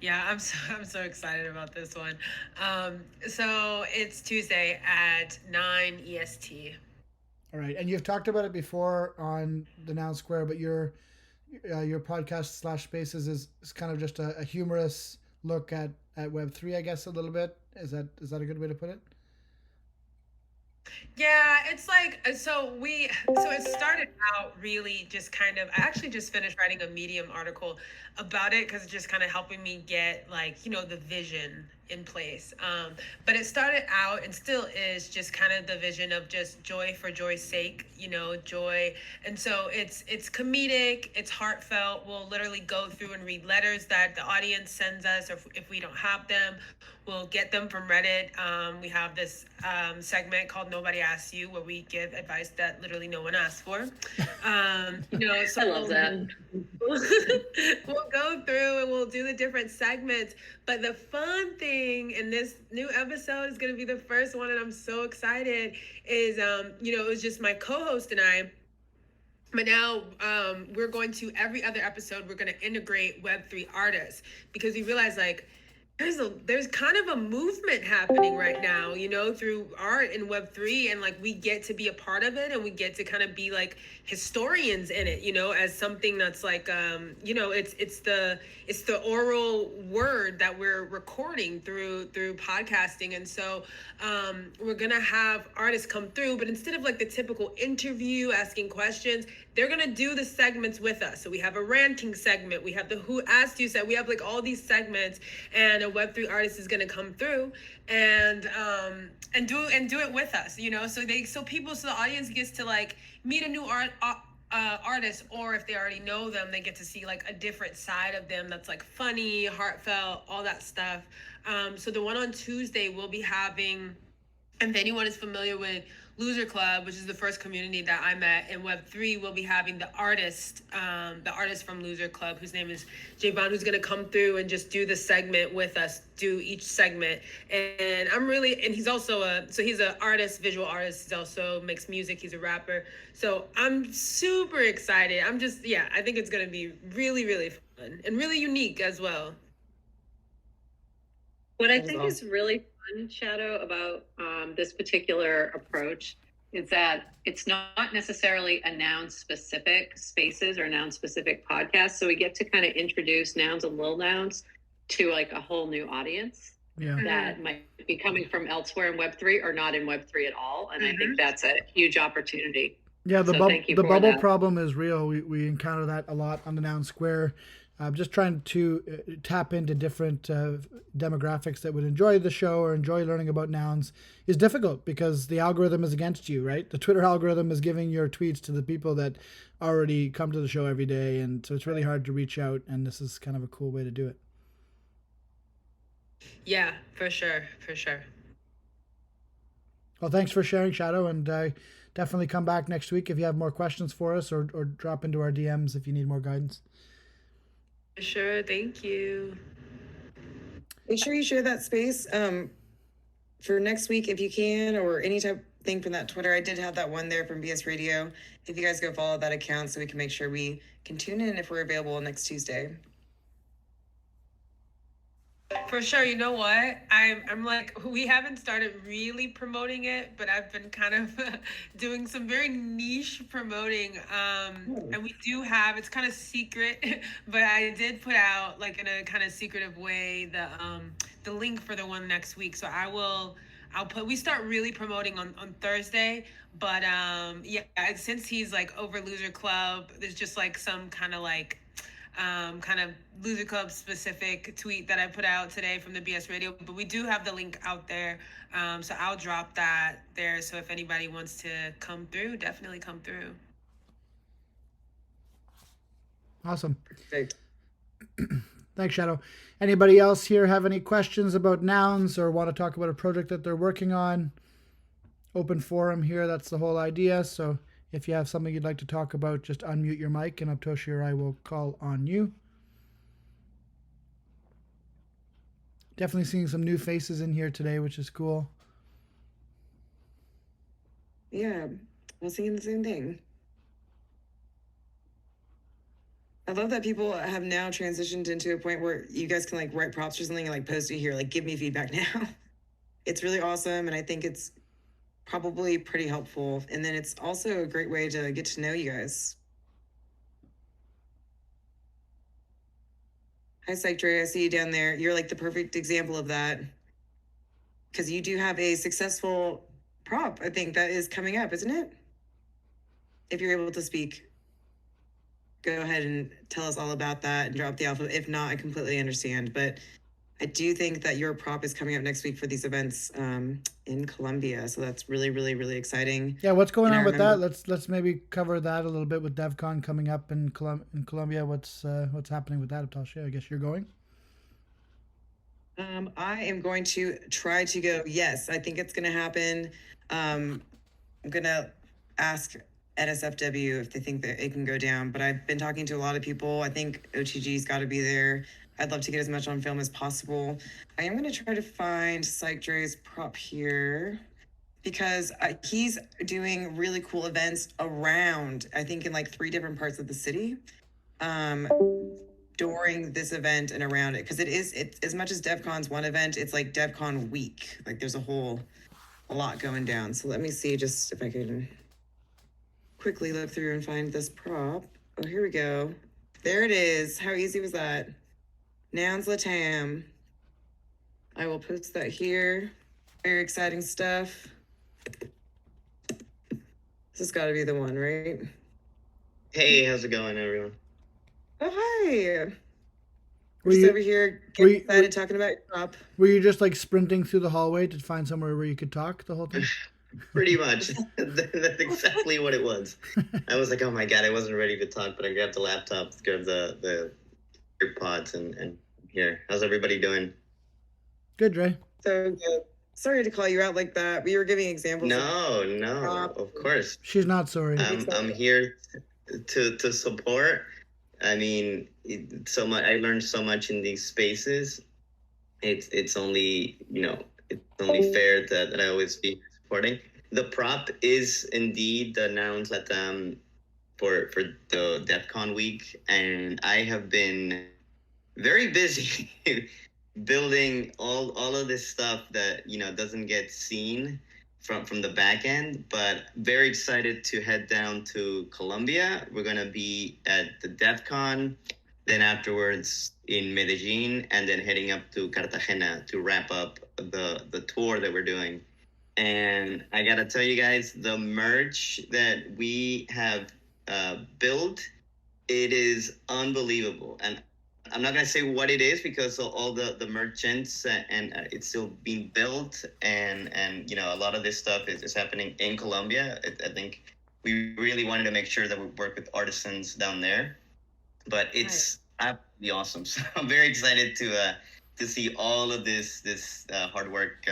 Yeah, I'm so excited about this one. So it's Tuesday at 9 EST. All right, and you've talked about it before on the Noun Square, but your podcast / spaces is kind of just a humorous look at Web3, I guess, a little bit. Is that a good way to put it? Yeah, it's like so it started out really just kind of I actually just finished writing a Medium article about it because it's just kind of helping me get the vision in place. But it started out and still is just kind of the vision of just joy for joy's sake, joy. And so it's comedic, it's heartfelt. We'll literally go through and read letters that the audience sends us, or if we don't have them, we'll get them from Reddit. We have this segment called Nobody Asks You, where we give advice that literally no one asked for. So I love that. We'll go through and we'll do the different segments. But the fun thing in this new episode is going to be the first one, and I'm so excited, is, it was just my co-host and I. But now we're going to, every other episode, we're going to integrate Web3 artists because we realize there's kind of a movement happening right now, through art and Web3, and we get to be a part of it, and we get to kind of be historians in it, as something that's it's the oral word that we're recording through podcasting. And so we're gonna have artists come through, but instead of the typical interview asking questions, they're gonna do the segments with us. So we have a ranting segment, we have the Who Asked You set, we have all these segments, and a Web3 artist is gonna come through and do it with us, so the audience gets to meet a new artist, or if they already know them, they get to see a different side of them that's funny, heartfelt, all that stuff. So the one on Tuesday we'll be having, and if anyone is familiar with Loser Club, which is the first community that I met in Web3, we'll be having the artist from Loser Club, whose name is Javon, who's going to come through and just do the segment with us, do each segment. And he's also he's an artist, visual artist. He also makes music. He's a rapper. So I'm super excited. I think it's going to be really, really fun and really unique as well. What I think is really fun, Shadow, about this particular approach is that it's not necessarily a noun-specific spaces or noun-specific podcasts. So we get to kind of introduce nouns and little nouns to a whole new audience that might be coming from elsewhere in Web3 or not in Web3 at all. And I think that's a huge opportunity. Yeah, So thank you the for bubble that. problem is real. We encounter that a lot on the Noun Square. Just trying to tap into different demographics that would enjoy the show or enjoy learning about nouns is difficult because the algorithm is against you, right? The Twitter algorithm is giving your tweets to the people that already come to the show every day, and so it's really hard to reach out. And this is kind of a cool way to do it. Yeah, for sure, for sure. Well, thanks for sharing, Shadow, and definitely come back next week if you have more questions for us, or drop into our DMs if you need more guidance. For sure, thank you. Make sure you share that space for next week if you can, or any type thing from that Twitter. I did have that one there from BS Radio. If you guys go follow that account so we can make sure we can tune in if we're available next Tuesday. For sure. You know what? I'm like, we haven't started really promoting it, but I've been kind of doing some very niche promoting. And we do have, it's kind of secret, but I did put out like in a kind of secretive way the link for the one next week. So we start really promoting on Thursday, but yeah, since he's like over Loser Club, there's just like some kind of like kind of Loser Club specific tweet that I put out today from the BS Radio, but we do have the link out there. So I'll drop that there. So if anybody wants to come through, definitely come through. Awesome. Perfect. Thanks, Shadow. Anybody else here have any questions about nouns or want to talk about a project that they're working on? Open forum here. That's the whole idea. So if you have something you'd like to talk about, just unmute your mic and Aptoshi or I will call on you. Definitely seeing some new faces in here today, which is cool. Yeah, we're seeing the same thing. I love that people have now transitioned into a point where you guys can like write props or something and like post it here, like give me feedback now. It's really awesome, and I think it's probably pretty helpful. And then it's also a great way to get to know you guys. Hi, Psych Dre. I see you down there. You're like the perfect example of that. Because you do have a successful prop, I think, that is coming up, isn't it? If you're able to speak, go ahead and tell us all about that and drop the alpha. If not, I completely understand. But I do think that your prop is coming up next week for these events in Colombia. So that's really, really, really exciting. Yeah, what's going on with that? Let's maybe cover that a little bit with DevCon coming up in Colombia. What's happening with that, Aptoshi? I guess you're going? I am going to try to go. Yes, I think it's going to happen. I'm going to ask NSFW if they think that it can go down. But I've been talking to a lot of people. I think OTG's got to be there. I'd love to get as much on film as possible. I am going to try to find Psych Dre's prop here because he's doing really cool events around, I think in like 3 different parts of the city during this event and around it. Because it's as much as DevCon's one event, it's like DevCon week. Like there's a lot going down. So let me see just if I can quickly look through and find this prop. Oh, here we go. There it is. How easy was that? Nouns Latam. I will post that here. Very exciting stuff. This has got to be the one, right? Hey, how's it going, everyone? Oh, hi. We're just over here getting excited talking about your prop. Were you just like sprinting through the hallway to find somewhere where you could talk the whole time? Pretty much. That's exactly what it was. I was like, oh my God, I wasn't ready to talk, but I grabbed the laptop, grabbed the AirPods, and here. How's everybody doing? Good, Dre. So good. Sorry to call you out like that. We were giving examples. No, of course. She's not sorry. I'm here to support. I mean, so much. I learned so much in these spaces. It's only it's only fair that I always be supporting. The prop is indeed the Nouns Latam for the DevCon week, and I have been very busy building all of this stuff that doesn't get seen from the back end, but very excited to head down to Colombia. We're gonna be at the DevCon, then afterwards in Medellin, and then heading up to Cartagena to wrap up the tour that we're doing. And I gotta tell you guys, the merch that we have built, it is unbelievable. And I'm not gonna say what it is because all the merchants and it's still being built, and a lot of this stuff is happening in Colombia. I think we really wanted to make sure that we work with artisans down there, but it's absolutely awesome. So I'm very excited to see all of this hard work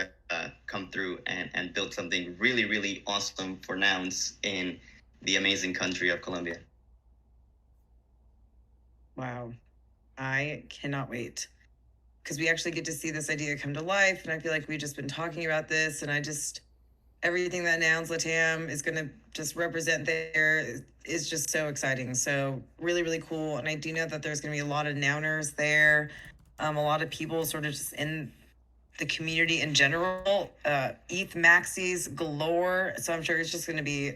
come through and build something really, really awesome for Nouns in the amazing country of Colombia. Wow. I cannot wait because we actually get to see this idea come to life. And I feel like we've just been talking about this, and everything that Nouns Latam is going to just represent there is just so exciting. So really, really cool. And I do know that there's going to be a lot of Nouners there, a lot of people sort of just in the community in general, ETH maxis galore. So I'm sure it's just going to be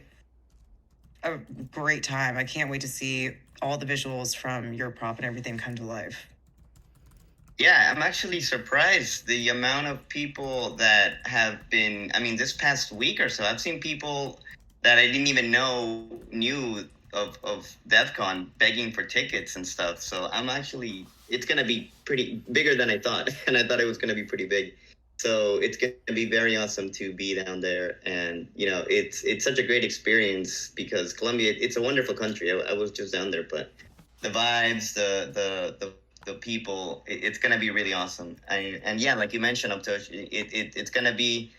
a great time. I can't wait to see all the visuals from your prop and everything come to life. Yeah, I'm actually surprised the amount of people that have been, I mean, this past week or so, I've seen people that I didn't even know knew of DEF CON begging for tickets and stuff. So it's going to be pretty bigger than I thought. And I thought it was going to be pretty big. So it's going to be very awesome to be down there. And, it's such a great experience because Colombia, it's a wonderful country. I was just down there, but the vibes, the people, it's going to be really awesome. And yeah, like you mentioned, Uptosh, it's going to be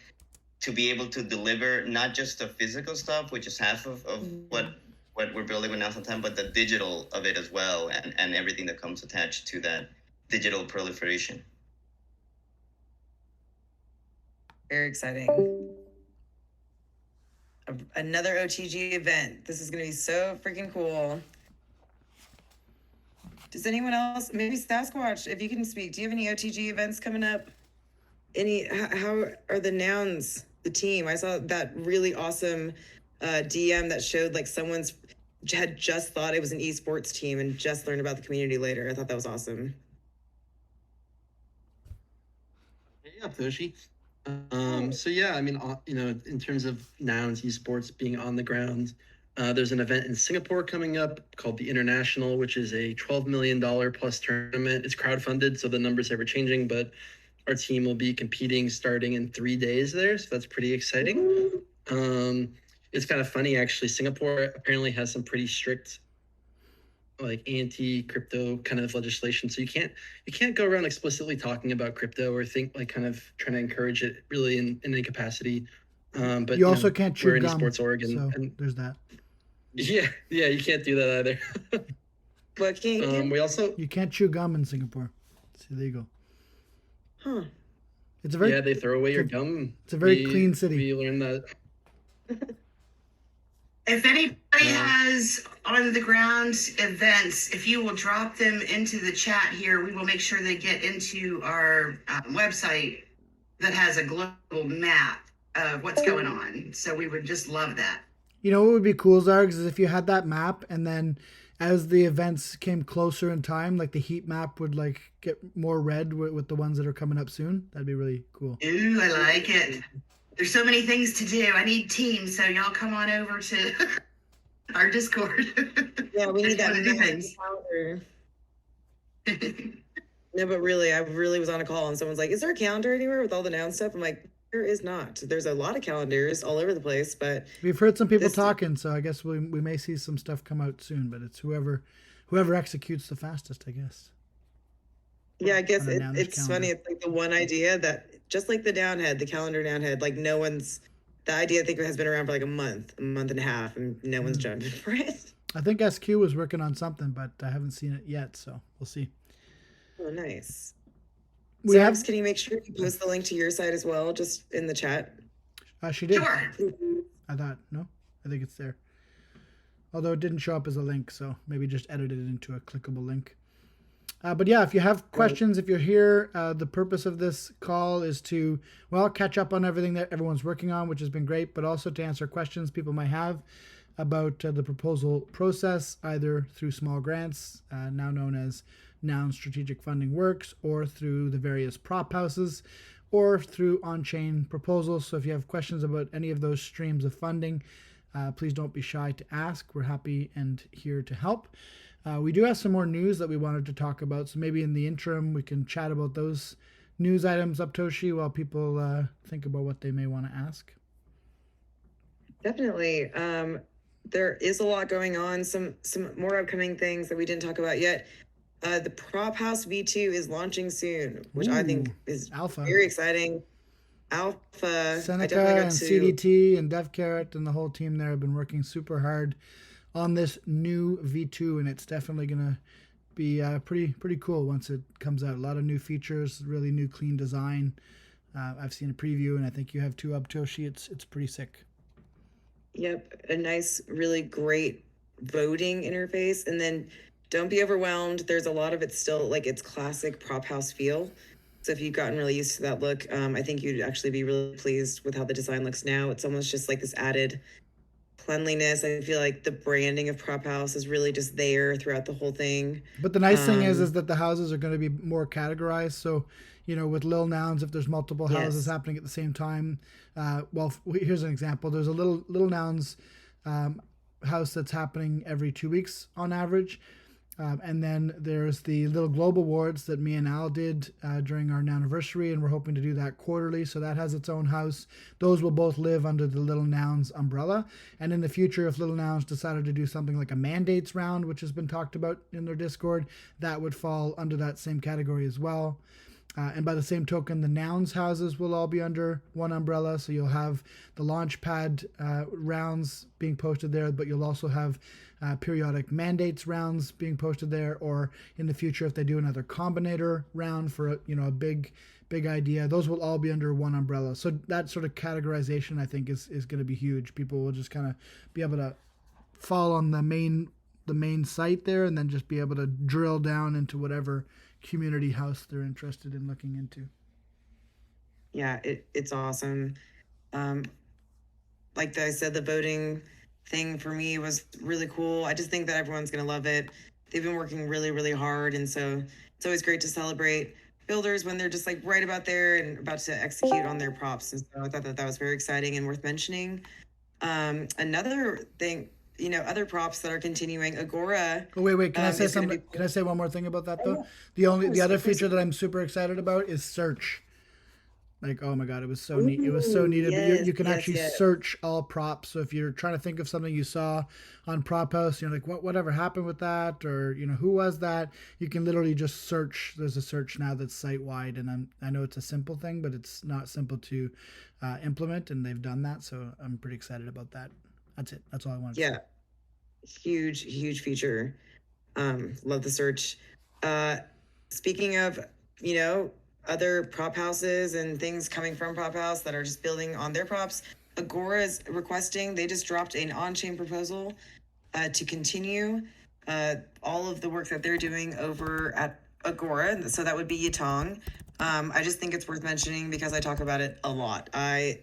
to be able to deliver not just the physical stuff, which is half of what we're building with Now Sometime, but the digital of it as well, and everything that comes attached to that digital proliferation. Very exciting. Another OTG event. This is going to be so freaking cool. Does anyone else, maybe Sasquatch, if you can speak, do you have any OTG events coming up? How are the Nouns, the team? I saw that really awesome DM that showed like someone's had just thought it was an esports team and just learned about the community later. I thought that was awesome. Yeah, Toshi. So yeah, I mean, in terms of Nouns esports being on the ground, there's an event in Singapore coming up called the International, which is a $12 million plus tournament. It's crowdfunded, so the numbers ever changing, but our team will be competing starting in 3 days there, so that's pretty exciting. It's kind of funny, actually. Singapore apparently has some pretty strict, like anti-crypto kind of legislation. So you can't go around explicitly talking about crypto or think like kind of trying to encourage it really in any capacity. But you also can't chew we're gum. in esports Oregon, so and there's that. Yeah, you can't do that either. But you can't chew gum in Singapore. It's illegal. Huh. It's a very they throw away your gum. It's a very clean city. We learned that. If anybody has on the ground events, if you will drop them into the chat here, we will make sure they get into our website that has a global map of what's going on. So we would just love that. You know what would be cool, Zargs, is if you had that map and then as the events came closer in time, like the heat map would like get more red with the ones that are coming up soon. That'd be really cool. Ooh, I like it. There's so many things to do. I need teams, so y'all come on over to our Discord. Yeah, we need that calendar. No, but really, I really was on a call and someone's like, is there a calendar anywhere with all the noun stuff? I'm like, there is not. There's a lot of calendars all over the place, but we've heard some people talking, so I guess we may see some stuff come out soon, but it's whoever executes the fastest, I guess. Yeah, I guess it's funny. It's like the one idea that, just like the downhead, the calendar downhead, like the idea I think has been around for like a month and a half, and no one's jumping for it. I think SQ was working on something, but I haven't seen it yet, so we'll see. Oh, nice. Zabs, can you make sure you post the link to your site as well, just in the chat? She did. Sure. I think it's there. Although it didn't show up as a link, so maybe just edit it into a clickable link. But yeah, if you have questions, if you're here, the purpose of this call is to, catch up on everything that everyone's working on, which has been great, but also to answer questions people might have about the proposal process, either through small grants, now known as Nouns Strategic Funding Works, or through the various prop houses, or through on-chain proposals. So if you have questions about any of those streams of funding, please don't be shy to ask. We're happy and here to help. We do have some more news that we wanted to talk about, so maybe in the interim we can chat about those news items, Uptoshi, while people think about what they may want to ask. Definitely. There is a lot going on. Some more upcoming things that we didn't talk about yet. The Prop House V2 is launching soon, which I think is alpha. very exciting. Alpha. Seneca and CDT and DevCarrot and the whole team there have been working super hard on this new V2, and it's definitely going to be pretty cool once it comes out. A lot of new features, really new clean design. I've seen a preview, and I think you have too, Uptoshi. It's pretty sick. Yep, a nice, really great voting interface. And then don't be overwhelmed. There's a lot of it still like its classic prop house feel. So if you've gotten really used to that look, I think you'd actually be really pleased with how the design looks now. It's almost just like this added cleanliness. I feel like the branding of prop house is really just there throughout the whole thing. But the nice thing is that the houses are going to be more categorized. So, you know, with Lil Nouns, if there's multiple houses happening at the same time, here's an example. There's a Lil Nouns house that's happening every 2 weeks on average. And then there's the Little Globe Awards that me and Al did during our anniversary, and we're hoping to do that quarterly. So that has its own house. Those will both live under the Little Nouns umbrella. And in the future, if Little Nouns decided to do something like a mandates round, which has been talked about in their Discord, that would fall under that same category as well. And by the same token, the Nouns houses will all be under one umbrella. So you'll have the Launchpad rounds being posted there, but you'll also have periodic mandates rounds being posted there, or in the future, if they do another combinator round for a big idea, those will all be under one umbrella. So that sort of categorization, I think, is going to be huge. People will just kind of be able to fall on the main site there, and then just be able to drill down into whatever community house they're interested in looking into. Yeah, it's awesome. Like I said, the voting thing for me was really cool. I just think that everyone's going to love it. They've been working really, really hard. And so it's always great to celebrate builders when they're just like right about there and about to execute on their props. And so I thought that was very exciting and worth mentioning. Another thing, other props that are continuing, Agora. Oh, wait, can I say something? Can I say one more thing about that though? The other feature that I'm super excited about is search. Like, oh my God, it was so neat. It was so neat. Yes, you can actually search all props. So if you're trying to think of something you saw on Prop House, you're like, whatever happened with that? Or, who was that? You can literally just search. There's a search now that's site-wide. And I know it's a simple thing, but it's not simple to implement. And they've done that. So I'm pretty excited about that. That's it. That's all I wanted to say. Yeah. Huge feature. Love the search. Speaking of, other prop houses and things coming from prop house that are just building on their props, Agora is requesting, they just dropped an on-chain proposal to continue all of the work that they're doing over at Agora. So that would be Yatong. I just think it's worth mentioning because I talk about it a lot. I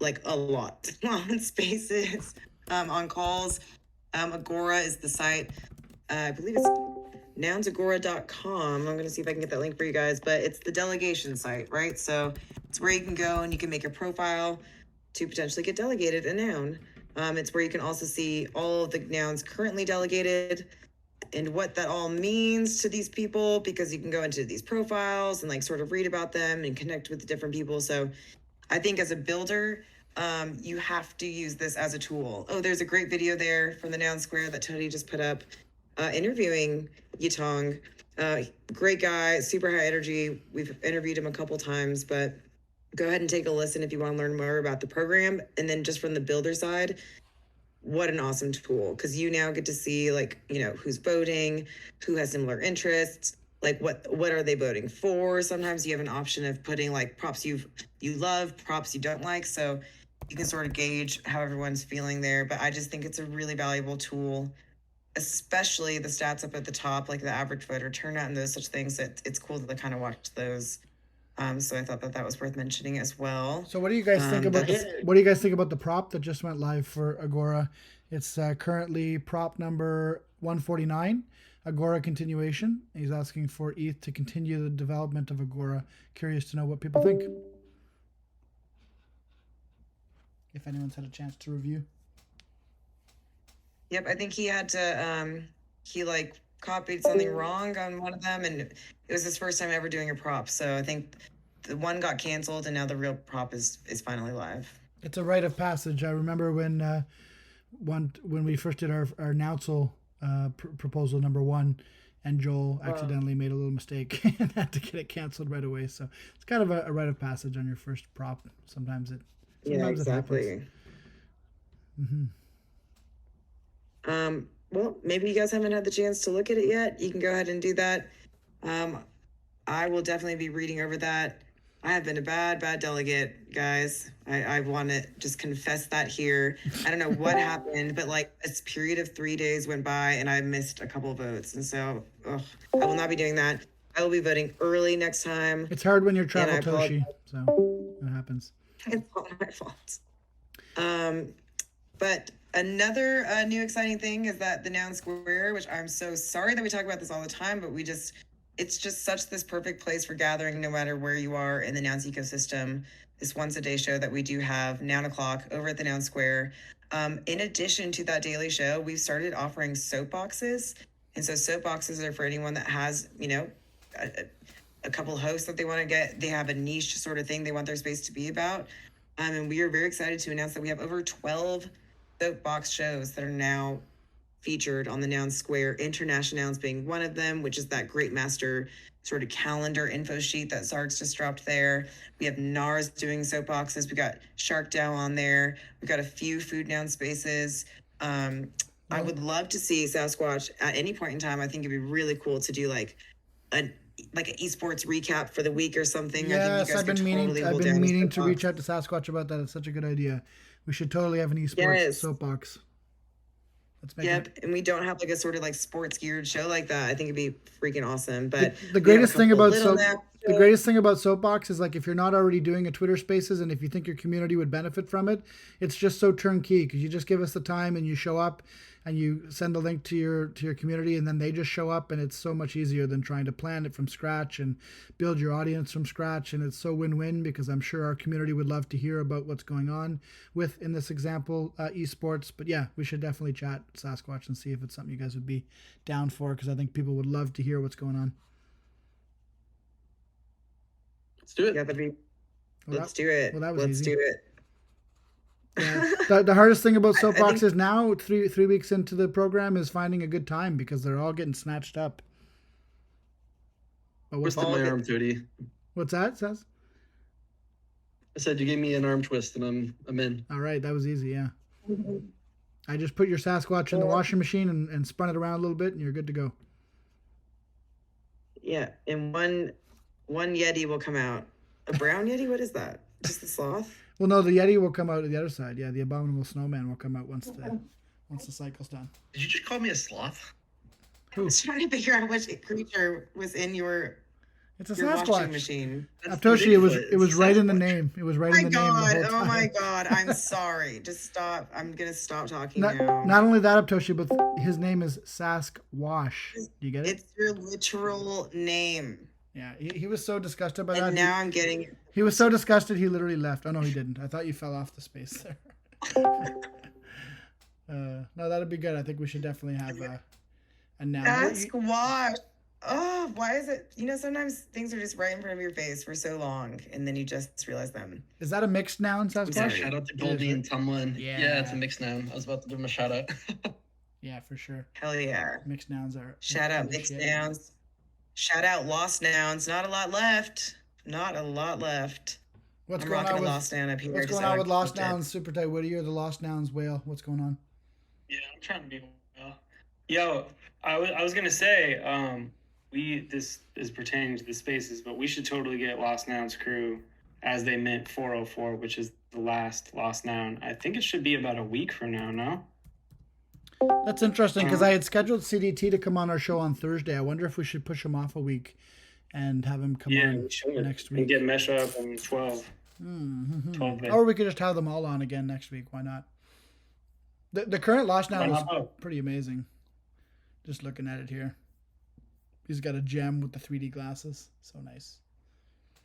like a lot on spaces, on calls. Agora is the site. I believe it's nounsagora.com. I'm going to see if I can get that link for you guys, but it's the delegation site, right? So it's where you can go and you can make a profile to potentially get delegated a noun. It's where you can also see all of the nouns currently delegated and what that all means to these people, because you can go into these profiles and like sort of read about them and connect with the different people. So I think as a builder, you have to use this as a tool. Oh, there's a great video there from the Noun Square that Tony just put up, interviewing Yatong. Great guy, super high energy. We've interviewed him a couple times, but go ahead and take a listen if you want to learn more about the program. And then just from the builder side, what an awesome tool, because you now get to see like, who's voting, who has similar interests, like what are they voting for. Sometimes you have an option of putting like props you love, props you don't like. So you can sort of gauge how everyone's feeling there. But I just think it's a really valuable tool, especially the stats up at the top, like the average voter turnout and those such things. It's cool to kind of watch those. So I thought that was worth mentioning as well. So what do you guys think about what do you guys think about the prop that just went live for Agora? It's currently prop number 149, Agora continuation. He's asking for ETH to continue the development of Agora. Curious to know what people think. if anyone's had a chance to review. Yep, I think he had to he like copied something wrong on one of them, and it was his first time ever doing a prop. So I think the one got canceled, and now the real prop is finally live. It's a rite of passage. I remember when we first did our Nounsel proposal number 1, and Joel accidentally made a little mistake and had to get it canceled right away. So it's kind of a rite of passage on your first prop. Sometimes it Exactly. Well, maybe you guys haven't had the chance to look at it yet. You can go ahead and do that. I will definitely be reading over that. I have been a bad delegate, guys. I want to just confess that here. I don't know what happened, but like a period of 3 days went by and I missed a couple of votes. And so I will not be doing that. I will be voting early next time. It's hard when you're travel Toshi, so it happens. It's not my fault. But another new exciting thing is that the Noun Square, which I'm so sorry that we talk about this all the time, but it's just such this perfect place for gathering no matter where you are in the Nouns ecosystem. This once a day show that we do have, Noun O'Clock, over at the Noun Square. In addition to that daily show, we've started offering soapboxes. And so soapboxes are for anyone that has, a couple hosts that they want to get. They have a niche sort of thing they want their space to be about. And we are very excited to announce that we have over 12 soapbox shows that are now featured on the Noun Square, International Nouns being one of them, which is that Great Master sort of calendar info sheet that Zark's just dropped there. We have NARS doing soapboxes. We got Shark Dow on there. We got a few food noun spaces. I would love to see Sasquatch at any point in time. I think it'd be really cool to do like an esports recap for the week or something. Yes, I've been meaning to reach out to Sasquatch about that. It's such a good idea. We should totally have an esports soapbox. And we don't have like a sort of like sports geared show like that. I think it'd be freaking awesome. But the greatest thing about Soapbox is like if you're not already doing a Twitter Spaces and if you think your community would benefit from it, it's just so turnkey because you just give us the time and you show up and you send the link to your community and then they just show up, and it's so much easier than trying to plan it from scratch and build your audience from scratch. And it's so win-win because I'm sure our community would love to hear about what's going on with, in this example, esports. But yeah, we should definitely chat Sasquatch and see if it's something you guys would be down for, because I think people would love to hear what's going on. Let's do it. Yeah, let's do it. Well, that was Let's easy. do it. Yeah. The hardest thing about Soapbox is now, three weeks into the program, is finding a good time because they're all getting snatched up. But Twisted my arm, Tootie. What's that, Saz? I said you gave me an arm twist and I'm in. All right, that was easy, yeah. I just put your Sasquatch in the washing machine and spun it around a little bit and you're good to go. Yeah, and one Yeti will come out. A brown Yeti? What is that? Just the sloth? Well, no, the Yeti will come out at the other side. Yeah, the abominable snowman will come out once the cycle's done. Did you just call me a sloth? I was trying to figure out which creature was in your It's a your washing Sasquatch machine. Aptoshi, it was right in the name. It was right in the name the whole time. Oh my god, I'm sorry. Just stop. I'm gonna stop talking now. Not only that, Aptoshi, but his name is Sasquatch. Do you get it? It's your literal name. Yeah, he was so disgusted by that. And now I'm getting it. He was so disgusted he literally left. Oh no, he didn't. I thought you fell off the space there. No, that'd be good. I think we should definitely have a noun. Sasquatch. Oh, why is it? Sometimes things are just right in front of your face for so long, and then you just realize them. Is that a mixed noun, Sasquatch? Shout out to Goldie and Tumlin. Yeah, it's a mixed noun. I was about to give him a shout out. Yeah, for sure. Hell yeah. Mixed nouns are. Shout out mixed nouns. Shout out lost nouns. Not a lot left. Not a lot left. What's I'm going rocking on with lost noun up here? What's going on with lost nouns? Super tight. What are you, the lost nouns whale? What's going on? Yeah, I'm trying to be well. Yo, I was gonna say, this is pertaining to the spaces, but we should totally get Lost Nouns crew as they mint 404, which is the last lost noun. I think it should be about a week from now. No. That's interesting because I had scheduled CDT to come on our show on Thursday. I wonder if we should push him off a week and have him come on next week. And get Mesh up in 12. 12 or we could just have them all on again next week. Why not? The current Lost Noun is pretty amazing. Just looking at it here. He's got a gem with the 3D glasses. So nice.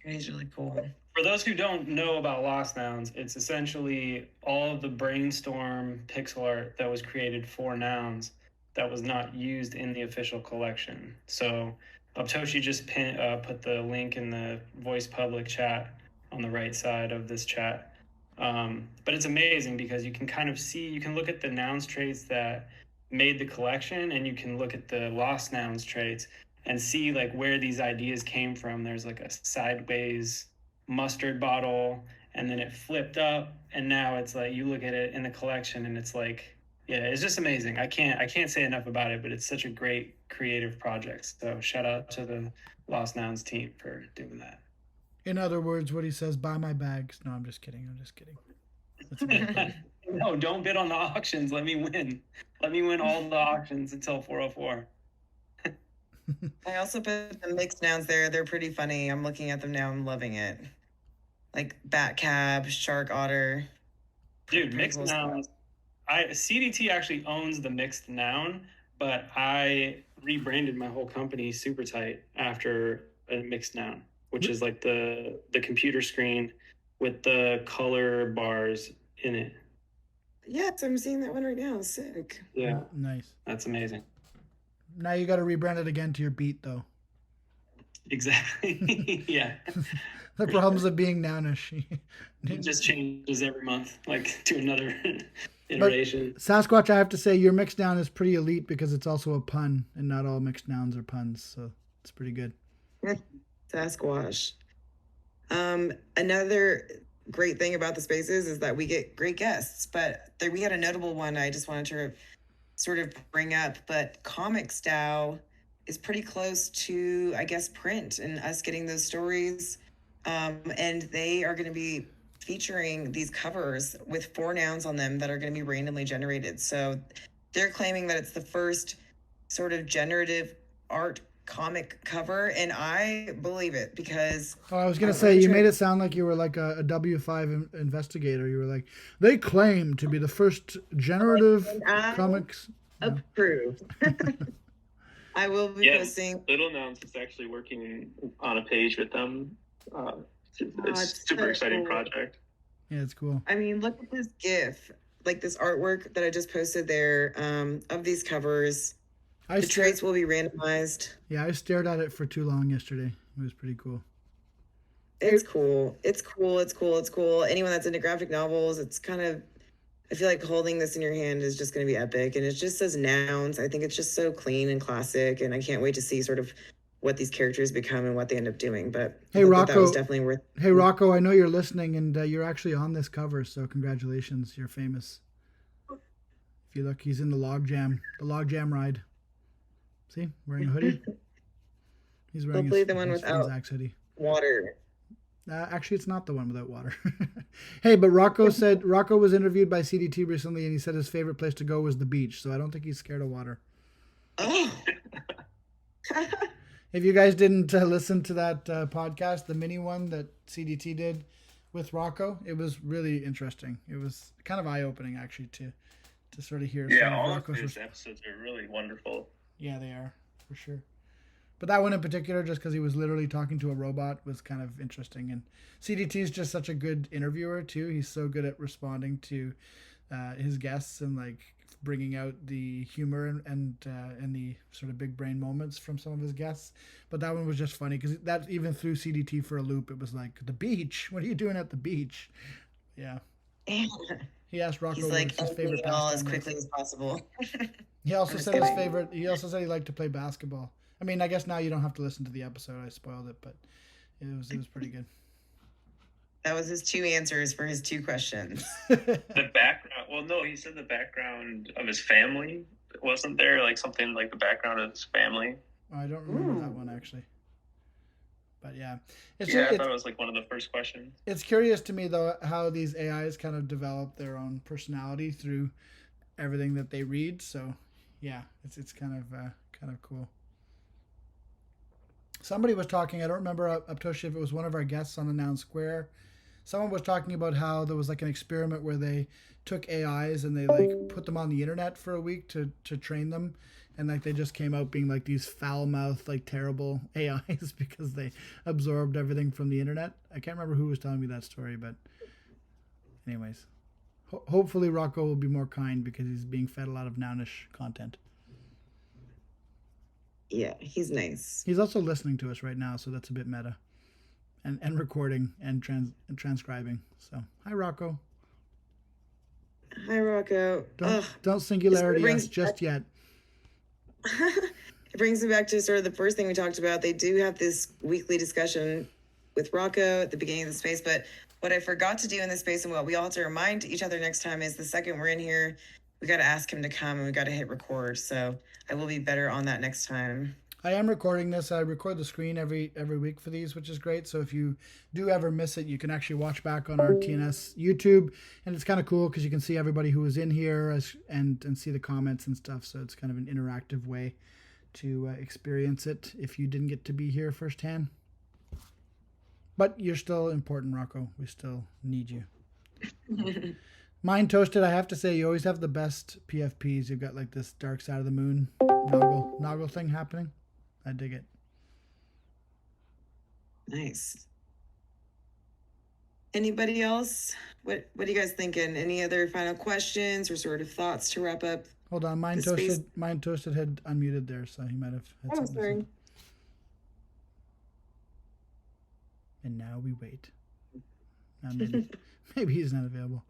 He's really cool. For those who don't know about Lost Nouns, it's essentially all of the brainstorm pixel art that was created for Nouns that was not used in the official collection. So Aptoshi just put the link in the voice public chat on the right side of this chat. But it's amazing because you can kind of see, you can look at the Nouns traits that made the collection, and you can look at the Lost Nouns traits and see like where these ideas came from. There's like a sideways mustard bottle, and then it flipped up, and now it's like you look at it in the collection and it's like, yeah, it's just amazing. I can't say enough about it, but it's such a great creative project. So shout out to the Lost Nouns team for doing that. In other words, what he says, buy my bags. No, I'm just kidding. That's a good point. No, don't bid on the auctions. Let me win. Let me win all the auctions until 404. I also put the mixed nouns there. They're pretty funny. I'm looking at them now. I'm loving it. Like bat cab, shark otter. Dude, mixed nouns. CDT actually owns the mixed noun, but I rebranded my whole company Super Tight after a mixed noun, which is like the computer screen with the color bars in it. Yes, I'm seeing that one right now. Sick. Yeah. Nice. That's amazing. Now you got to rebrand it again to your beat, though. Exactly. Yeah. The problems of being nounish. It just changes every month, like to another iteration. But Sasquatch, I have to say, your mixed noun is pretty elite because it's also a pun, and not all mixed nouns are puns, so it's pretty good. Sasquatch. Another great thing about the spaces is that we get great guests, but we had a notable one I just wanted to sort of bring up, but Comic Stow is pretty close to, I guess, print and us getting those stories. And they are going to be featuring these covers with 4 nouns on them that are going to be randomly generated. So they're claiming that it's the first sort of generative art comic cover, and I believe it because I was gonna say, you made it sound like you were like a W5 investigator. You were like, they claim to be the first generative comics. Approved. I will be posting. Little Nouns is actually working on a page with them. It's super exciting project. Yeah, it's cool. I mean, look at this GIF, like this artwork that I just posted there of these covers. The traits will be randomized. Yeah, I stared at it for too long yesterday. It was pretty cool. It's cool. It's cool. It's cool. It's cool. Anyone that's into graphic novels, it's kind of, I feel like holding this in your hand is just going to be epic. And it just says nouns. I think it's just so clean and classic. And I can't wait to see sort of what these characters become and what they end up doing. But hey, Rocco, that was definitely worth. Hey, Rocco, I know you're listening, and you're actually on this cover. So congratulations. You're famous. If you look, he's in the log jam ride. See, wearing a hoodie. He's wearing hopefully the one without hoodie. Water. Actually, it's not the one without water. Hey, but Rocco was interviewed by CDT recently, and he said his favorite place to go was the beach. So I don't think he's scared of water. Oh. If you guys didn't listen to that podcast, the mini one that CDT did with Rocco, it was really interesting. It was kind of eye-opening, actually, to sort of hear. Yeah, all of his episodes are really wonderful. Yeah, they are, for sure. But that one in particular, just because he was literally talking to a robot, was kind of interesting. And CDT is just such a good interviewer, too. He's so good at responding to his guests and, like, bringing out the humor and the sort of big brain moments from some of his guests. But that one was just funny because that even threw CDT for a loop. It was like, the beach? What are you doing at the beach? Yeah. He asked Rocco He's like, his favorite pastime as quickly as possible. He also said his favorite. He also said he liked to play basketball. I mean, I guess now you don't have to listen to the episode. I spoiled it, but it was pretty good. That was his 2 answers for his 2 questions. The background. Well, no, he said the background of his family. Wasn't there like something like the background of his family? I don't remember that one actually. But yeah, I thought it was like one of the first questions. It's curious to me though how these AIs kind of develop their own personality through everything that they read. So yeah, it's kind of cool. Somebody was talking. I don't remember Aptoshi if it was one of our guests on the Noun Square. Someone was talking about how there was like an experiment where they took AIs and they like put them on the internet for a week to train them, and like they just came out being like these foul-mouthed, like terrible AIs because they absorbed everything from the internet. I can't remember who was telling me that story, but anyways, hopefully Rocco will be more kind because he's being fed a lot of Nounish content. Yeah, he's nice. He's also listening to us right now, so that's a bit meta, and recording and transcribing. So hi Rocco. Hi Rocco. Don't singularity us just yet. It brings me back to sort of the first thing we talked about. They do have this weekly discussion with Rocco at the beginning of the space, but what I forgot to do in this space and what we all have to remind each other next time is the second we're in here, we got to ask him to come and we got to hit record. So I will be better on that next time. I am recording this. I record the screen every week for these, which is great. So if you do ever miss it, you can actually watch back on our TNS YouTube, and it's kind of cool because you can see everybody who was in here and see the comments and stuff. So it's kind of an interactive way to experience it if you didn't get to be here firsthand. But you're still important, Rocco. We still need you. Mind Toasted, I have to say, you always have the best PFPs. You've got like this Dark Side of the Moon noggle thing happening. I dig it. Nice. Anybody else? What are you guys thinking? Any other final questions or sort of thoughts to wrap up? Hold on, Mind Toasted had unmuted there, so he might have had something to say. And now we wait. Maybe he's not available.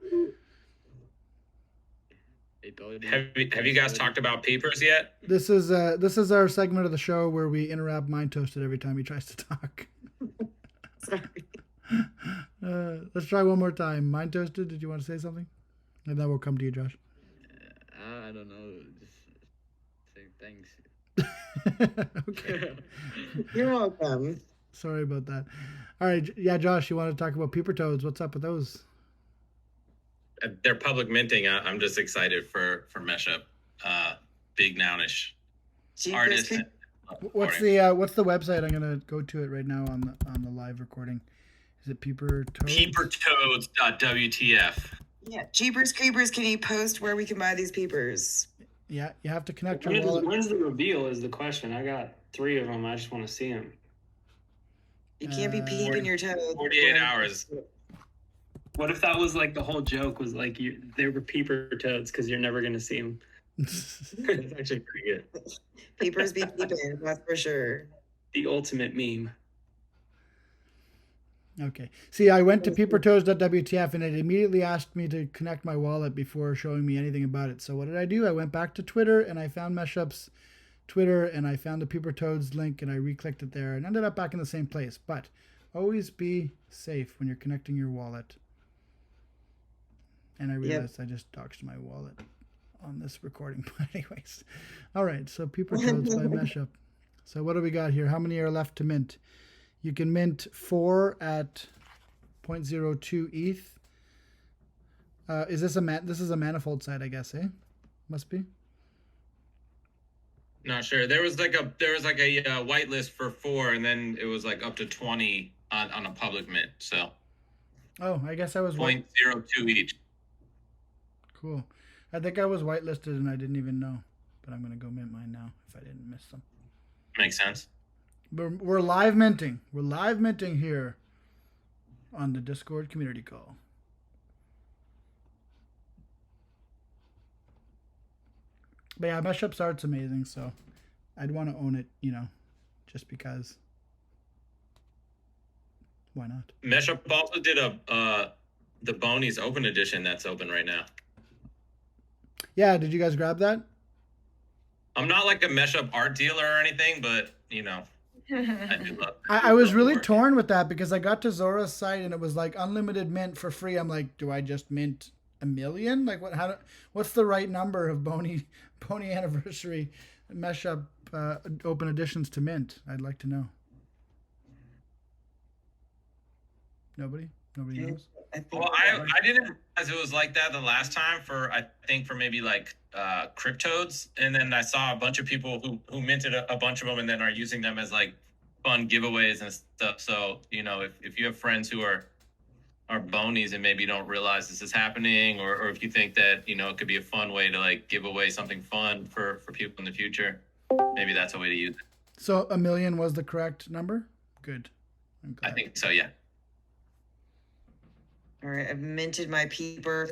Have you guys talked about peepers yet? This is our segment of the show where we interrupt Mind Toasted every time he tries to talk. Sorry. Let's try one more time. Mind Toasted, did you want to say something? And then we'll come to you, Josh. I don't know. Just say thanks. Okay. You're welcome. Sorry about that. All right. Yeah, Josh, you want to talk about peeper toads? What's up with those? They're public minting. I'm just excited for Meshup. Big Nounish artist. What's the website? I'm gonna go to it right now on the live recording. Is it Peeper Toads? Peepertoads.wtf. Yeah, Jeepers Creepers, can you post where we can buy these peepers? Yeah, you have to connect your wallet. When's the reveal is the question. I got 3 of them. I just want to see them. You can't be peeping your toes. 48 hours. What if that was like the whole joke was like they were peeper toads because you're never going to see them? It's actually pretty good. Peepers be peeping, that's for sure. The ultimate meme. Okay. See, I went to peepertoes.wtf and it immediately asked me to connect my wallet before showing me anything about it. So what did I do? I went back to Twitter and I found Meshup's Twitter and I found the Peeper Toads link and I re-clicked it there and ended up back in the same place. But always be safe when you're connecting your wallet. And I realized I just doxed my wallet on this recording. But anyways. All right. So Peeper Toads by Meshup. So what do we got here? How many are left to mint? You can mint 4 at 0.02 ETH. Is this this is a manifold site, I guess, eh? Must be. Not sure. There was like a whitelist for 4, and then it was like up to 20 on a public mint. So. Oh, I guess I was 0.02 each. Cool. I think I was whitelisted and I didn't even know, but I'm gonna go mint mine now if I didn't miss some. Makes sense. We're live minting. We're live minting here on the Discord community call. But yeah, Meshup's art's amazing, so I'd want to own it, just because. Why not? Meshup also did the Bonies Open Edition that's open right now. Yeah, did you guys grab that? I'm not like a Meshup art dealer or anything, but I was really torn with that because I got to Zora's site and it was like unlimited mint for free. I'm like, do I just mint 1 million? Like what's the right number of Bony Anniversary Meshup open editions to mint? I'd like to know. Nobody knows. Well, I didn't realize it was like that the last time for maybe like Cryptodes, and then I saw a bunch of people who minted a bunch of them and then are using them as like fun giveaways and stuff. So if you have friends who are are bonies and maybe don't realize this is happening, or if you think that, you know, it could be a fun way to like give away something fun for people in the future, maybe that's a way to use it. So 1 million was the correct number? Good. I think so, yeah. All right, I've minted my peeper.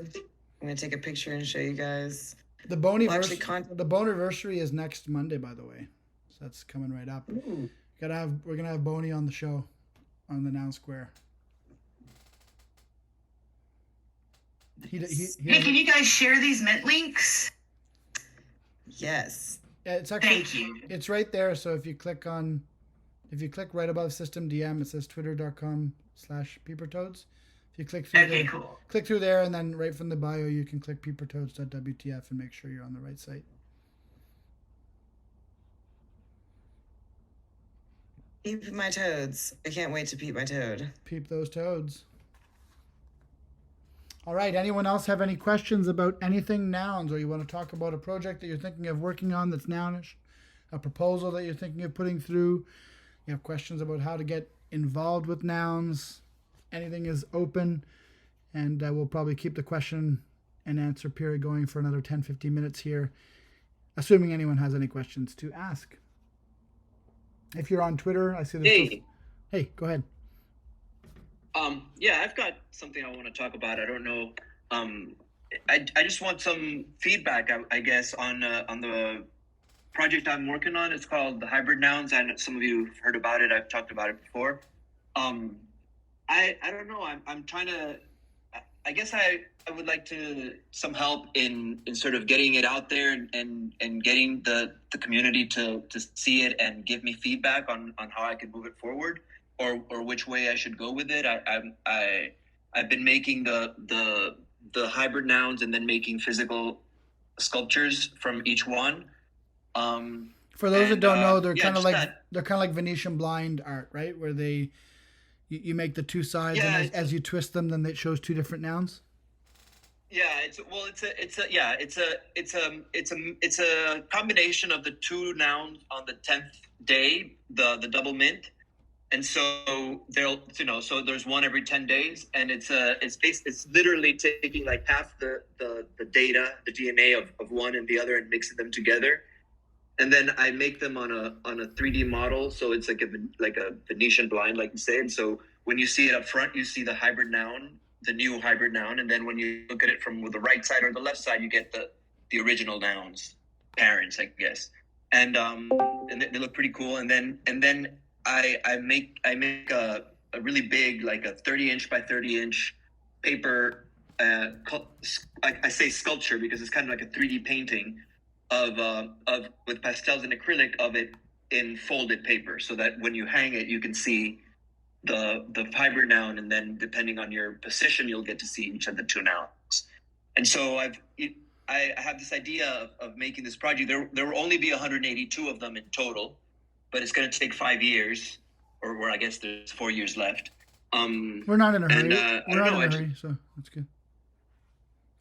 I'm gonna take a picture and show you guys. The Well, the Boniversary is next Monday, by the way. So that's coming right up. We're gonna have Boney on the show on the Noun Square. Hey, can you guys share these mint links? Yes. It's actually Thank you. It's right there. So if you click right above System DM, it says twitter.com/peepertoads. If you click through Okay, cool. click through there, and then right from the bio you can click peepertoads.wtf and make sure you're on the right site. Peep my toads. I can't wait to peep my toad. Peep those toads. All right. Anyone else have any questions about anything nouns, or you want to talk about a project that you're thinking of working on that's nounish, a proposal that you're thinking of putting through? You have questions about how to get involved with nouns? Anything is open, and we'll probably keep the question and answer period going for another 10-15 minutes here, assuming anyone has any questions to ask. If you're on Twitter, I see there's Hey, go ahead. Yeah, I've got something I want to talk about. I don't know. I just want some feedback, I guess, on the project I'm working on. It's called the Hybrid Nouns. I know some of you have heard about it. I've talked about it before. I don't know. I'm trying to. I guess I would like some help in sort of getting it out there and getting the community to see it and give me feedback on how I can move it forward, or which way I should go with it. I've been making the hybrid nouns and then making physical sculptures from each one. For those that don't know, they're kind of like Venetian blind art, right? Where you make the two sides, and as you twist them, then it shows two different nouns. Yeah, it's a combination of the two nouns on the 10th day, the double mint, and so there's one every 10 days, and it's literally taking like half the data, the DNA of one and the other, and mixing them together. And then I make them on a 3D model, so it's like a Venetian blind, like you say. And so when you see it up front, you see the hybrid noun, the new hybrid noun, and then when you look at it from the right side or the left side, you get the original nouns, parents, I guess. And they look pretty cool. And then I make a really big, like a 30-inch by 30-inch paper. I say sculpture because it's kind of like a 3D painting of with pastels and acrylic of it in folded paper, so that when you hang it, you can see the hybrid noun, and then depending on your position, you'll get to see each of the two nouns. And so I have this idea of making this project. There will only be 182 of them in total, but it's going to take 5 years, or I guess there's 4 years left. We're not in a hurry. We're not in a hurry, so that's good.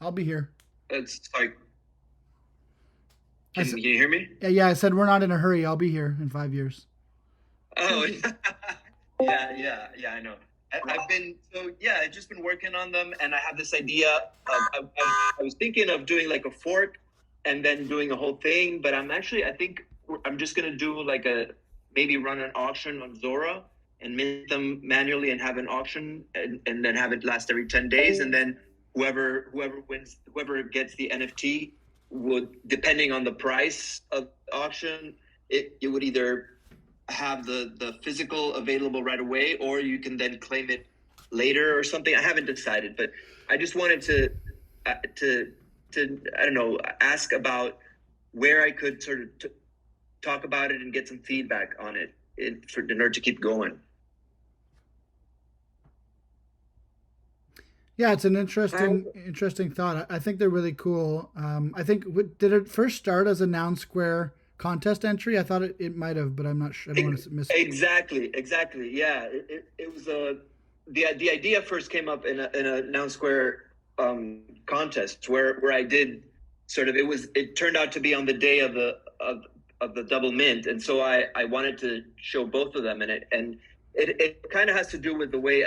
I'll be here. It's like. Can you hear me? Yeah, I said we're not in a hurry. I'll be here in 5 years. Oh, yeah, I know. I've just been working on them, and I have this idea of, I was thinking of doing like a fork and then doing a whole thing, but I think I'm just going to do maybe run an auction on Zora and mint them manually and have an auction and then have it last every 10 days. And then whoever wins, whoever gets the NFT would, depending on the price of the auction, it would either have the physical available right away, or you can then claim it later or something. I haven't decided, but I just wanted to I don't know, ask about where I could sort of talk about it and get some feedback on it in order to keep going. Yeah, it's an interesting thought. I think they're really cool. I think did it first start as a Noun Square contest entry? I thought it might have, but I'm not sure. I don't want to miss it. Exactly. Yeah, it was the idea first came up in a Noun Square contest where I did sort of, it turned out to be on the day of the double mint, and so I wanted to show both of them, and it kind of has to do with the way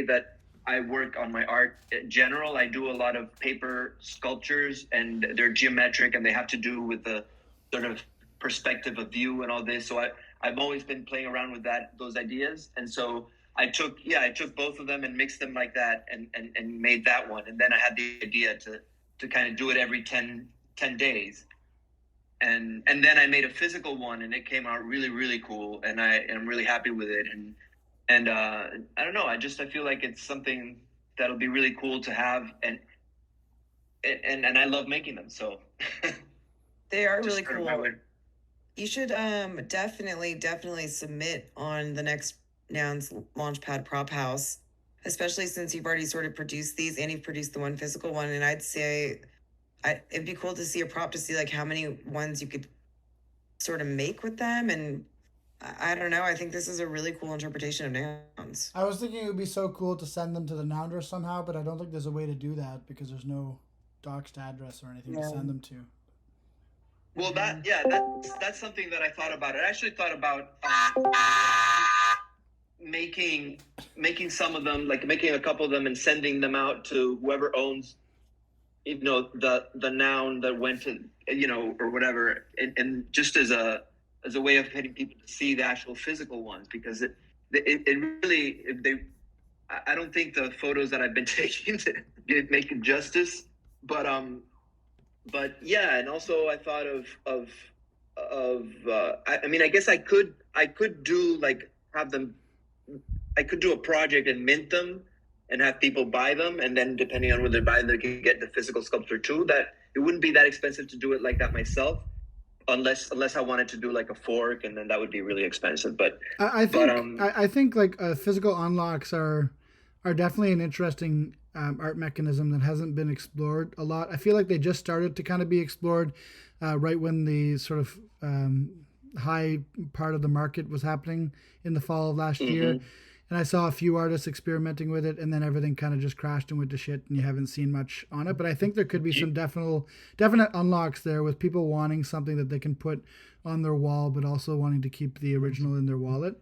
that I work on my art in general. I do a lot of paper sculptures, and they're geometric, and they have to do with the sort of perspective of view and all this. So I've always been playing around with those ideas, and so I took both of them and mixed them like that, and made that one. And then I had the idea to kind of do it every 10 days. And then I made a physical one, and it came out really, really cool, and I am really happy with it. And I don't know, I feel like it's something that'll be really cool to have, and I love making them. So They are Just really sort of cool. my way. You should definitely submit on the next Nouns Launchpad Prop House, especially since you've already sort of produced these and you've produced the one physical one. And I'd say it'd be cool to see a prop to see like how many ones you could sort of make with them. And I don't know. I think this is a really cool interpretation of Nouns. I was thinking it would be so cool to send them to the Nounder somehow, but I don't think there's a way to do that because there's no doxed address or anything to Yeah. send them to. Well, that's something that I thought about. I actually thought about making some of them, like making a couple of them and sending them out to whoever owns, the noun that went to, or whatever, and just as a way of getting people to see the actual physical ones, because it really, I don't think the photos that I've been taking make it justice, but yeah. And also I thought I guess I could do like I could do a project and mint them and have people buy them, and then depending on whether they buy them, they can get the physical sculpture too. That it wouldn't be that expensive to do it like that myself, unless I wanted to do like a fork, and then that would be really expensive. But I think like physical unlocks are definitely an interesting art mechanism that hasn't been explored a lot. I feel like they just started to kind of be explored right when the sort of high part of the market was happening in the fall of last year. And I saw a few artists experimenting with it, and then everything kind of just crashed and went to shit, and you haven't seen much on it. But I think there could be some definite unlocks there with people wanting something that they can put on their wall, but also wanting to keep the original in their wallet.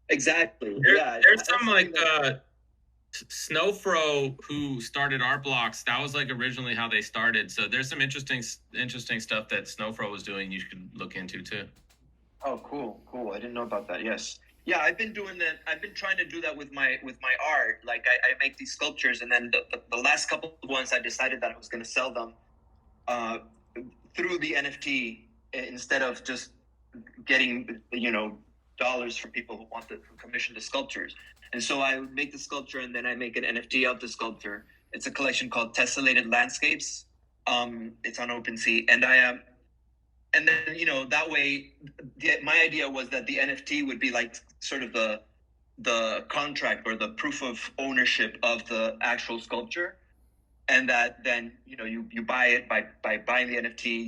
Exactly. There's some like Snowfro who started Art Blocks. That was like originally how they started. So there's some interesting stuff that Snowfro was doing. You should look into too. Oh, cool. I didn't know about that. Yes. Yeah, I've been doing that. I've been trying to do that with my art. Like I make these sculptures, and then the last couple of ones I decided that I was going to sell them through the NFT instead of just getting dollars from people who commission the sculptures. And so I would make the sculpture, and then I make an NFT of the sculpture. It's a collection called Tessellated Landscapes. It's on OpenSea, and and then that way, my idea was that the NFT would be like sort of the contract or the proof of ownership of the actual sculpture, and that then you buy it by buying the NFT.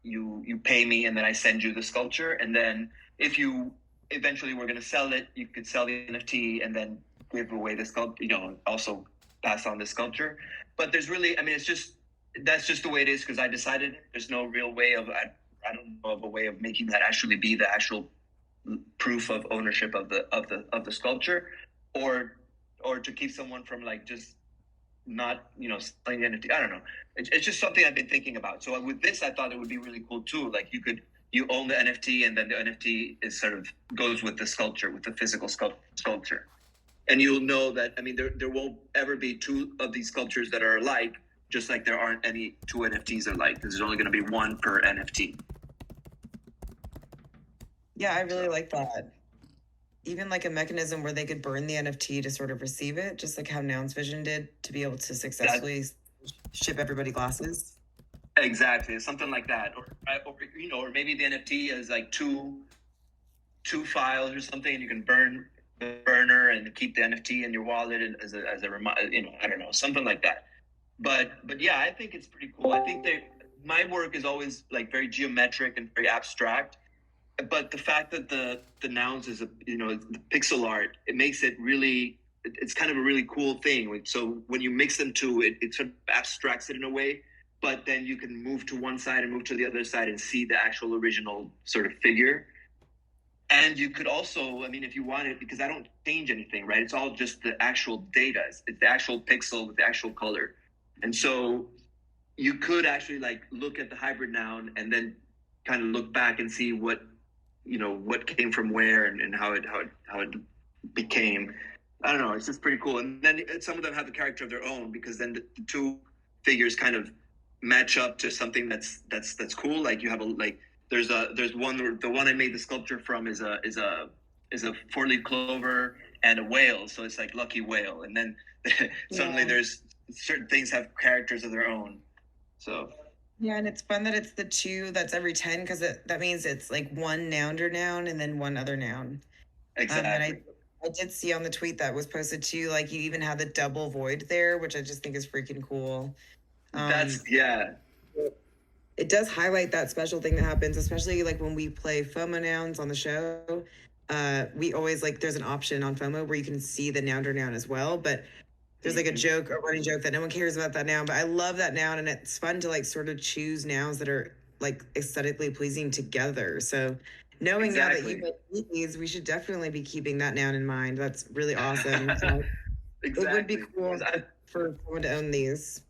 You pay me, and then I send you the sculpture, and then if you eventually were going to sell it, you could sell the NFT and then give away the sculpture, also pass on the sculpture. But there's really, that's just the way it is, because I decided there's no real way of, I don't know of a way of making that actually be the actual proof of ownership of the sculpture, or to keep someone from like just not selling the NFT. I don't know. It's just something I've been thinking about. So with this, I thought it would be really cool too. Like you own the NFT, and then the NFT is sort of goes with the sculpture, with the physical sculpture, and you'll know that. There won't ever be two of these sculptures that are alike, just like there aren't any two NFTs alike, because there's only going to be one per NFT. Yeah, I really like that. Even like a mechanism where they could burn the NFT to sort of receive it, just like how Nouns Vision did to be able to successfully ship everybody glasses. Exactly, something like that, or maybe the NFT is like two files or something, and you can burn the burner and keep the NFT in your wallet and as a reminder. I don't know, something like that. But yeah, I think it's pretty cool. I think my work is always like very geometric and very abstract, but the fact that the Nouns is the pixel art, it makes it really. It's kind of a really cool thing. So when you mix them two, it sort of abstracts it in a way. But then you can move to one side and move to the other side and see the actual original sort of figure. And you could also, I mean, if you wanted, because I don't change anything, right? It's all just the actual data. It's the actual pixel with the actual color. And so you could actually like look at the hybrid noun and then kind of look back and see what, you know, what came from where and how it became. I don't know. It's just pretty cool. And then some of them have a character of their own, because then the two figures kind of match up to something that's cool. Like you have there's one, the one I made the sculpture from is a 4-leaf clover and a whale. So it's like Lucky Whale. And then suddenly there's certain things have characters of their own. So yeah, and it's fun that it's the 2 that's every 10, because that means it's like one nounder noun and then one other noun. Exactly. And I did see on the tweet that was posted too, like you even have the double void there, which I just think is freaking cool. It does highlight that special thing that happens, especially like when we play FOMO nouns on the show. We always there's an option on FOMO where you can see the nounder noun as well, but there's like a running joke that no one cares about that noun, but I love that noun, and it's fun to like sort of choose nouns that are like aesthetically pleasing together. So knowing now that you make these, we should definitely be keeping that noun in mind. That's really awesome. So it would be cool for someone to own these.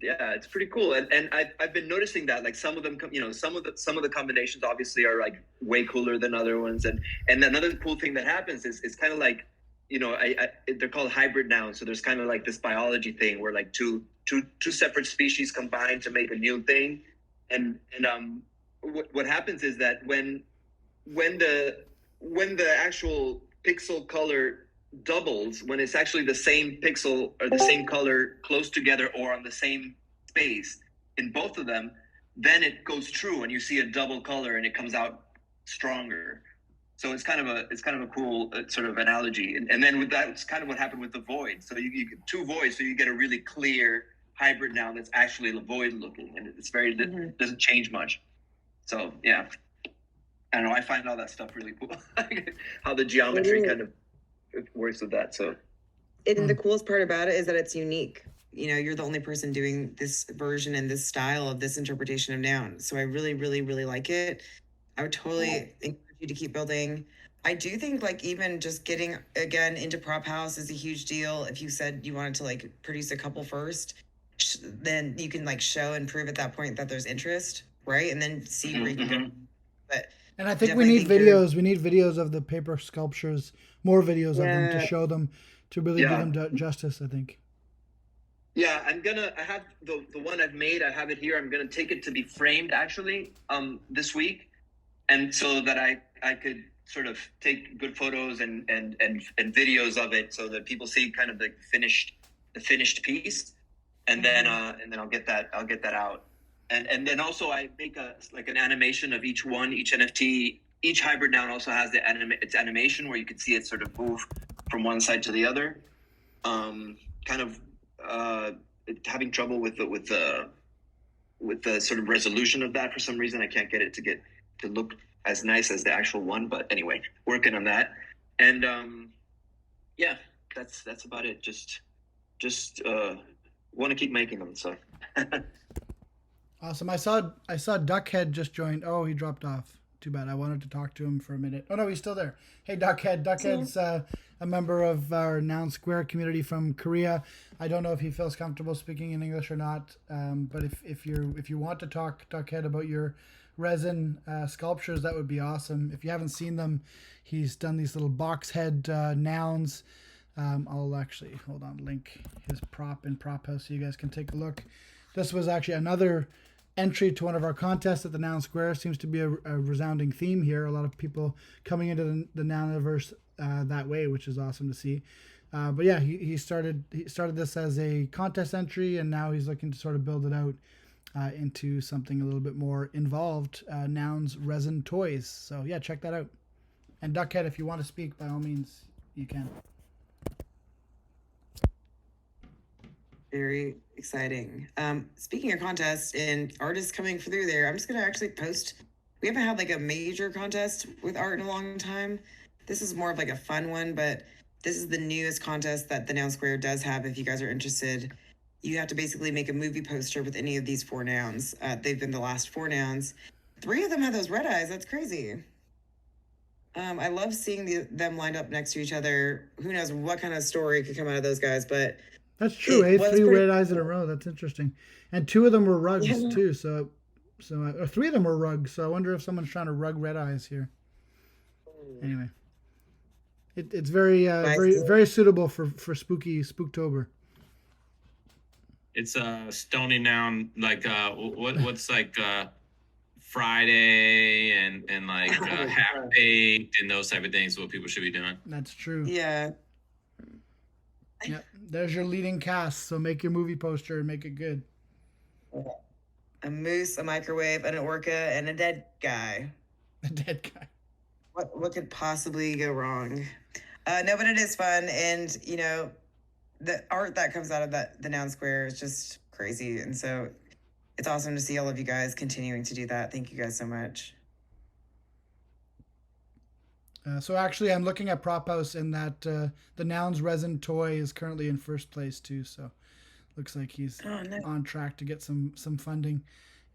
Yeah, it's pretty cool, and I've been noticing that like some of them, you know, some of the combinations obviously are like way cooler than other ones, and another cool thing that happens is kind of like, you know, they're called hybrid nouns, so there's kind of like this biology thing where like two separate species combine to make a new thing, and what happens is that when the actual pixel color doubles, when it's actually the same pixel or the same color close together or on the same space in both of them, then it goes true and you see a double color and it comes out stronger. So it's kind of a cool sort of analogy. And then with that, it's kind of what happened with the void. So you get 2 voids, so you get a really clear hybrid noun that's actually a void looking, and it's very doesn't change much. So yeah, I don't know. I find all that stuff really cool. How the geometry kind of works with that. So and the coolest part about it is that it's unique. You know, you're the only person doing this version and this style of this interpretation of noun. So I really, really, really like it. I would totally encourage you to keep building. I do think like even just getting again into prop house is a huge deal. If you said you wanted to like produce a couple first, then you can like show and prove at that point that there's interest, right? And then see where you can go. But and I think we need videos. We need videos of the paper sculptures, more videos of them to show them, to really give them justice, I think. Yeah, I have the one I've made, I have it here. I'm gonna take it to be framed actually this week, and so that I could sort of take good photos and videos of it, so that people see kind of the finished piece, and then I'll get that out, and then also I make an animation of each NFT. Each hybrid noun also has its animation where you can see it sort of move from one side to the other. Having trouble with the sort of resolution of that for some reason. I can't get it to look as nice as the actual one, but anyway, working on that. And yeah, that's about it. Just want to keep making them. So awesome. I saw Duckhead just joined. Oh, he dropped off. Too bad. I wanted to talk to him for a minute. Oh no, he's still there. Hey, Duckhead. Duckhead's a member of our Noun Square community from Korea. I don't know if he feels comfortable speaking in English or not. But if you want to talk, Duckhead, about your resin sculptures, that would be awesome. If you haven't seen them, he's done these little box head nouns. I'll actually link his prop in Prop House so you guys can take a look. This was actually another entry to one of our contests at the Noun Square. Seems to be a resounding theme here. A lot of people coming into the Nouniverse that way, which is awesome to see. But yeah, he started this as a contest entry, and now he's looking to sort of build it out into something a little bit more involved. Nouns resin toys. So yeah, check that out. And Duckhead, if you want to speak, by all means, you can. Very exciting. Speaking of contests and artists coming through there, I'm just gonna actually post. We haven't had like a major contest with art in a long time. This is more of like a fun one, but this is the newest contest that the Noun Square does have. If you guys are interested, you have to basically make a movie poster with any of these 4 nouns. They've been the last 4 nouns. 3 of them have those red eyes. That's crazy. I love seeing them lined up next to each other. Who knows what kind of story could come out of those guys, but That's true. it was 3 pretty red eyes in a cool. row. That's interesting. And 2 of them were rugs Yeah. too. Or 3 of them were rugs. So I wonder if someone's trying to rug red eyes here. Anyway, it's very very suitable for Spooktober. It's stony noun like what's like Friday and like half baked and those type of things. What people should be doing. That's true. Yeah. Yep. There's your leading cast. So make your movie poster and make it good. A moose, a microwave, an orca, and a dead guy. A dead guy. What could possibly go wrong? No, but it is fun, and you know, the art that comes out of the Noun Square is just crazy, and so it's awesome to see all of you guys continuing to do that. Thank you guys so much. So actually, I'm looking at Prop House, and that the Nouns resin toy is currently in first place too. So looks like he's on track to get some funding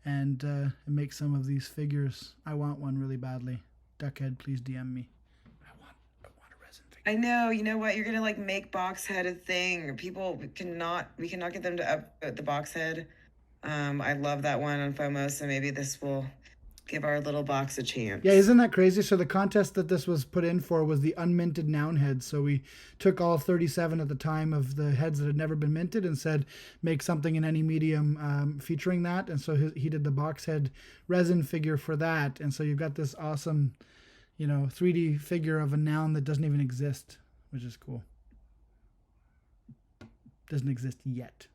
and make some of these figures. I want one really badly. Duckhead, please DM me. I want a resin figure. I know. You know what? You're gonna like make box head a thing. People we cannot get them to up the box head. I love that one on FOMO, so maybe this will give our little box a chance. Yeah, isn't that crazy? So the contest that this was put in for was the unminted noun heads. So we took all 37 at the time of the heads that had never been minted and said, make something in any medium featuring that. And so he did the box head resin figure for that. And so you've got this awesome, 3D figure of a noun that doesn't even exist, which is cool. Doesn't exist yet.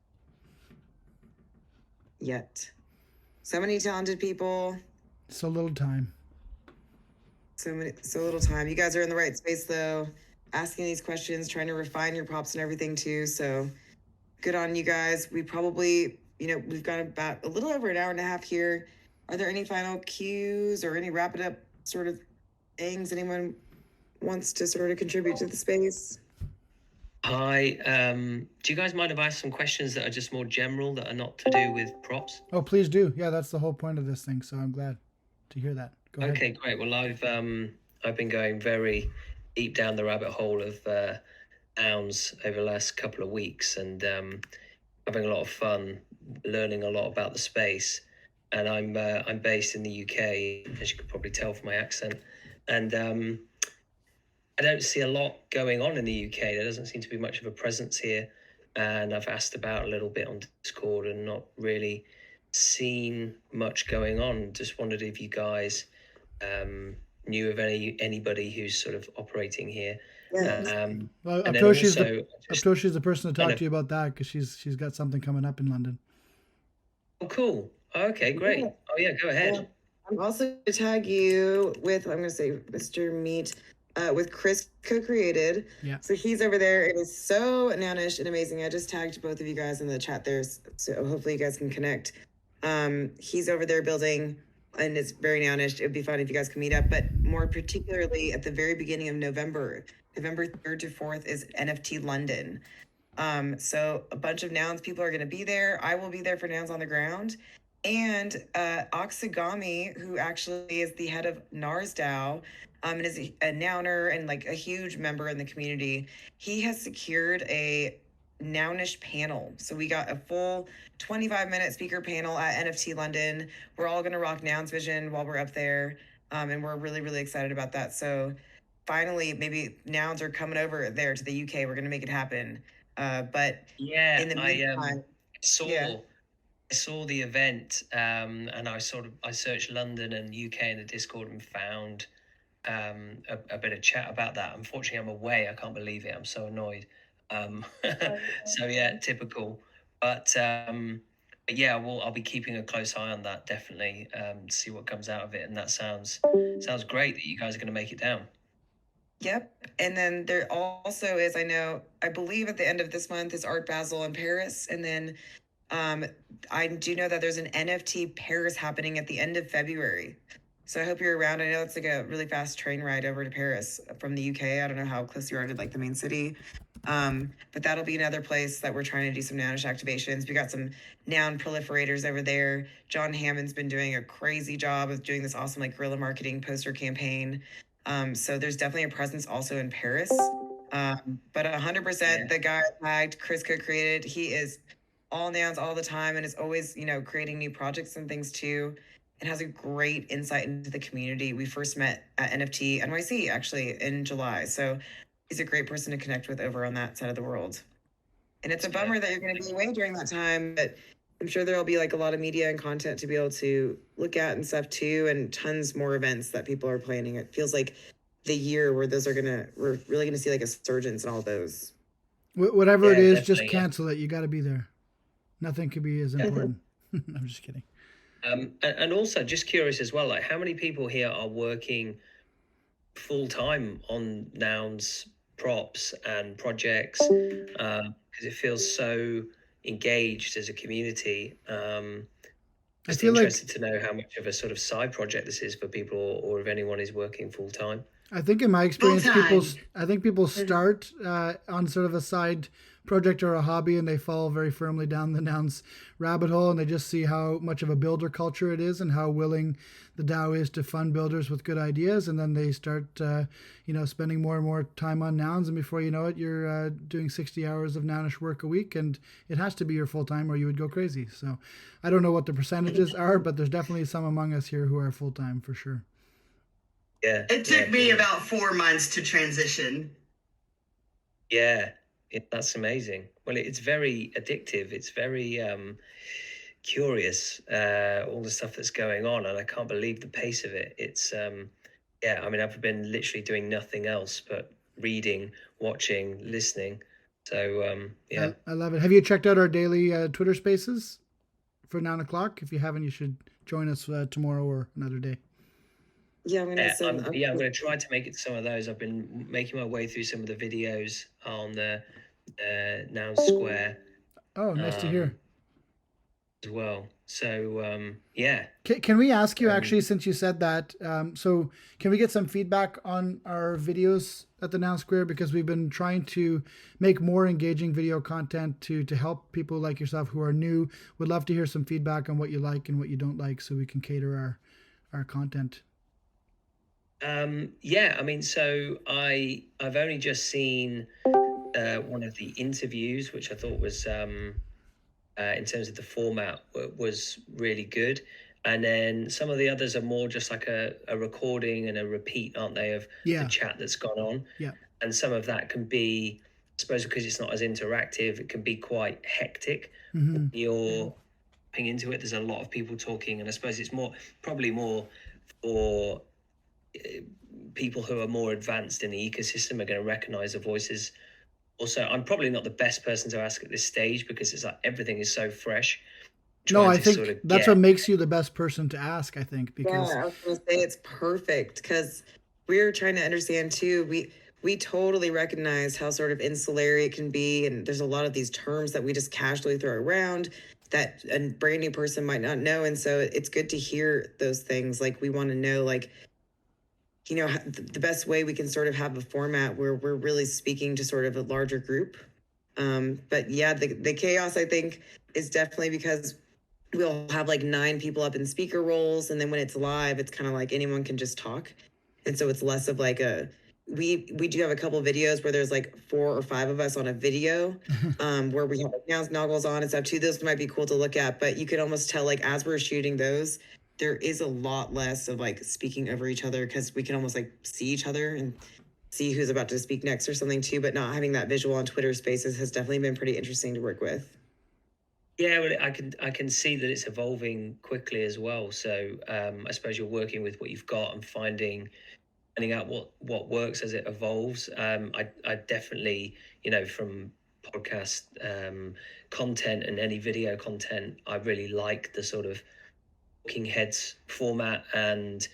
So many talented people. So little time. So little time. You guys are in the right space though, asking these questions, trying to refine your props and everything too. So good on you guys. We probably, we've got about a little over an hour and a half here. Are there any final cues or any wrap it up sort of things anyone wants to sort of contribute to the space? Hi, do you guys mind if I ask some questions that are just more general, that are not to do with props? Oh, please do. Yeah, that's the whole point of this thing. So I'm glad to hear that. Go ahead. Okay, great. Well, I've been going very deep down the rabbit hole of nouns over the last couple of weeks, and having a lot of fun, learning a lot about the space. And I'm based in the UK, as you could probably tell from my accent, and I don't see a lot going on in the UK. There doesn't seem to be much of a presence here, and I've asked about a little bit on Discord and not really seen much going on. Just wondered if you guys knew of anybody who's sort of operating here. Well, Aptoshi's the person to talk to you about that, because she's got something coming up in London. Oh, cool. Okay, great. Oh yeah, go ahead. I'm also to tag you with, I'm going to say Mr. Meat, with Chris Co-Created. Yeah. So he's over there. It is so nounish and amazing. I just tagged both of you guys in the chat there, so hopefully you guys can connect. He's over there building, and it's very nounish. It would be fun if you guys can meet up, but more particularly at the very beginning of November 3rd to 4th is NFT London. So a bunch of nouns people are going to be there. I will be there for Nouns on the Ground. And Oxigami, who actually is the head of NarsDAO, and is a nouner and like a huge member in the community, he has secured a nounish panel. So we got a full 25-minute speaker panel at NFT London. We're all going to rock Nouns Vision while we're up there. And we're really, really excited about that. So finally, maybe Nouns are coming over there to the UK. We're going to make it happen. But yeah, in the meantime, I saw the event, and I searched London and UK in the Discord and found a bit of chat about that. Unfortunately, I'm away. I can't believe it. I'm so annoyed. So yeah, typical. But yeah, I'll be keeping a close eye on that, definitely, to see what comes out of it. And that sounds great that you guys are going to make it down. Yep. And then there also is, I believe at the end of this month is Art Basel in Paris. And then I do know that there's an NFT Paris happening at the end of February. So I hope you're around. I know it's like a really fast train ride over to Paris from the UK. I don't know how close you are to like the main city. But that'll be another place that we're trying to do some nounish activations. We got some noun proliferators over there. John Hammond's been doing a crazy job of doing this awesome like guerrilla marketing poster campaign. So there's definitely a presence also in Paris. But 100% the guy tagged, Chris co-created, he is all nouns all the time and is always, creating new projects and things too, and has a great insight into the community. We first met at NFT NYC actually in July. So he's a great person to connect with over on that side of the world. And it's a bummer that you're going to be away during that time, but I'm sure there'll be like a lot of media and content to be able to look at and stuff too, and tons more events that people are planning. It feels like the year where we're really gonna see like a surgence in all those. Whatever it is, just cancel it. You got to be there. Nothing could be as important. I'm just kidding. And also, just curious as well, like how many people here are working full time on nouns, props, and projects? Because it feels so engaged as a community. Just interested to know how much of a sort of side project this is for people, or if anyone is working full time. I think in my experience, people start on sort of a side project or a hobby, and they fall very firmly down the nouns rabbit hole, and they just see how much of a builder culture it is and how willing the DAO is to fund builders with good ideas, and then they start spending more and more time on nouns, and before you know it, you're doing 60 hours of nounish work a week, and it has to be your full-time or you would go crazy. So I don't know what the percentages are, but there's definitely some among us here who are full-time for sure. Yeah, it took me about 4 months to transition. Yeah, that's amazing. Well, it's very addictive. It's very curious, all the stuff that's going on, and I can't believe the pace of it. It's I mean, I've been literally doing nothing else but reading, watching, listening. So yeah, I love it. Have you checked out our daily Twitter Spaces for 9 o'clock? If you haven't, you should join us tomorrow or another day. Yeah, I'm going to try to make it to some of those. I've been making my way through some of the videos on the Nouns Square. Oh, nice to hear. As well. So yeah. Can we ask you actually, since you said that, so can we get some feedback on our videos at the Nouns Square, because we've been trying to make more engaging video content to help people like yourself who are new. Would love to hear some feedback on what you like and what you don't like, so we can cater our content. Yeah, I mean, so I've only just seen one of the interviews, which I thought was in terms of the format was really good, and then some of the others are more just like a recording and a repeat, aren't they, of the chat that's gone on? Yeah. And some of that can be, I suppose, because it's not as interactive, it can be quite hectic. Mm-hmm. You're into it. There's a lot of people talking, and I suppose it's probably more for people who are more advanced in the ecosystem are going to recognize the voices. Also, I'm probably not the best person to ask at this stage, because it's like everything is so fresh. No, I think that's what makes you the best person to ask, I think, because I was going to say it's perfect, because we're trying to understand too. We totally recognize how sort of insulary it can be, and there's a lot of these terms that we just casually throw around that a brand new person might not know, and so it's good to hear those things. Like, we want to know, like, the best way we can sort of have a format where we're really speaking to sort of a larger group. But yeah, the chaos, I think, is definitely because we'll have like 9 people up in speaker roles, and then when it's live, it's kind of like anyone can just talk. And so it's less of like we do have a couple of videos where there's like 4 or 5 of us on a video, where we have like nouns, noggles on and stuff too. Those might be cool to look at, but you could almost tell, like, as we're shooting those, there is a lot less of like speaking over each other, because we can almost like see each other and see who's about to speak next or something too. But not having that visual on Twitter Spaces has definitely been pretty interesting to work with. Yeah, well, I can see that it's evolving quickly as well. So I suppose you're working with what you've got and finding out what works as it evolves. I definitely, from podcast content and any video content, I really like the sort of talking heads format, and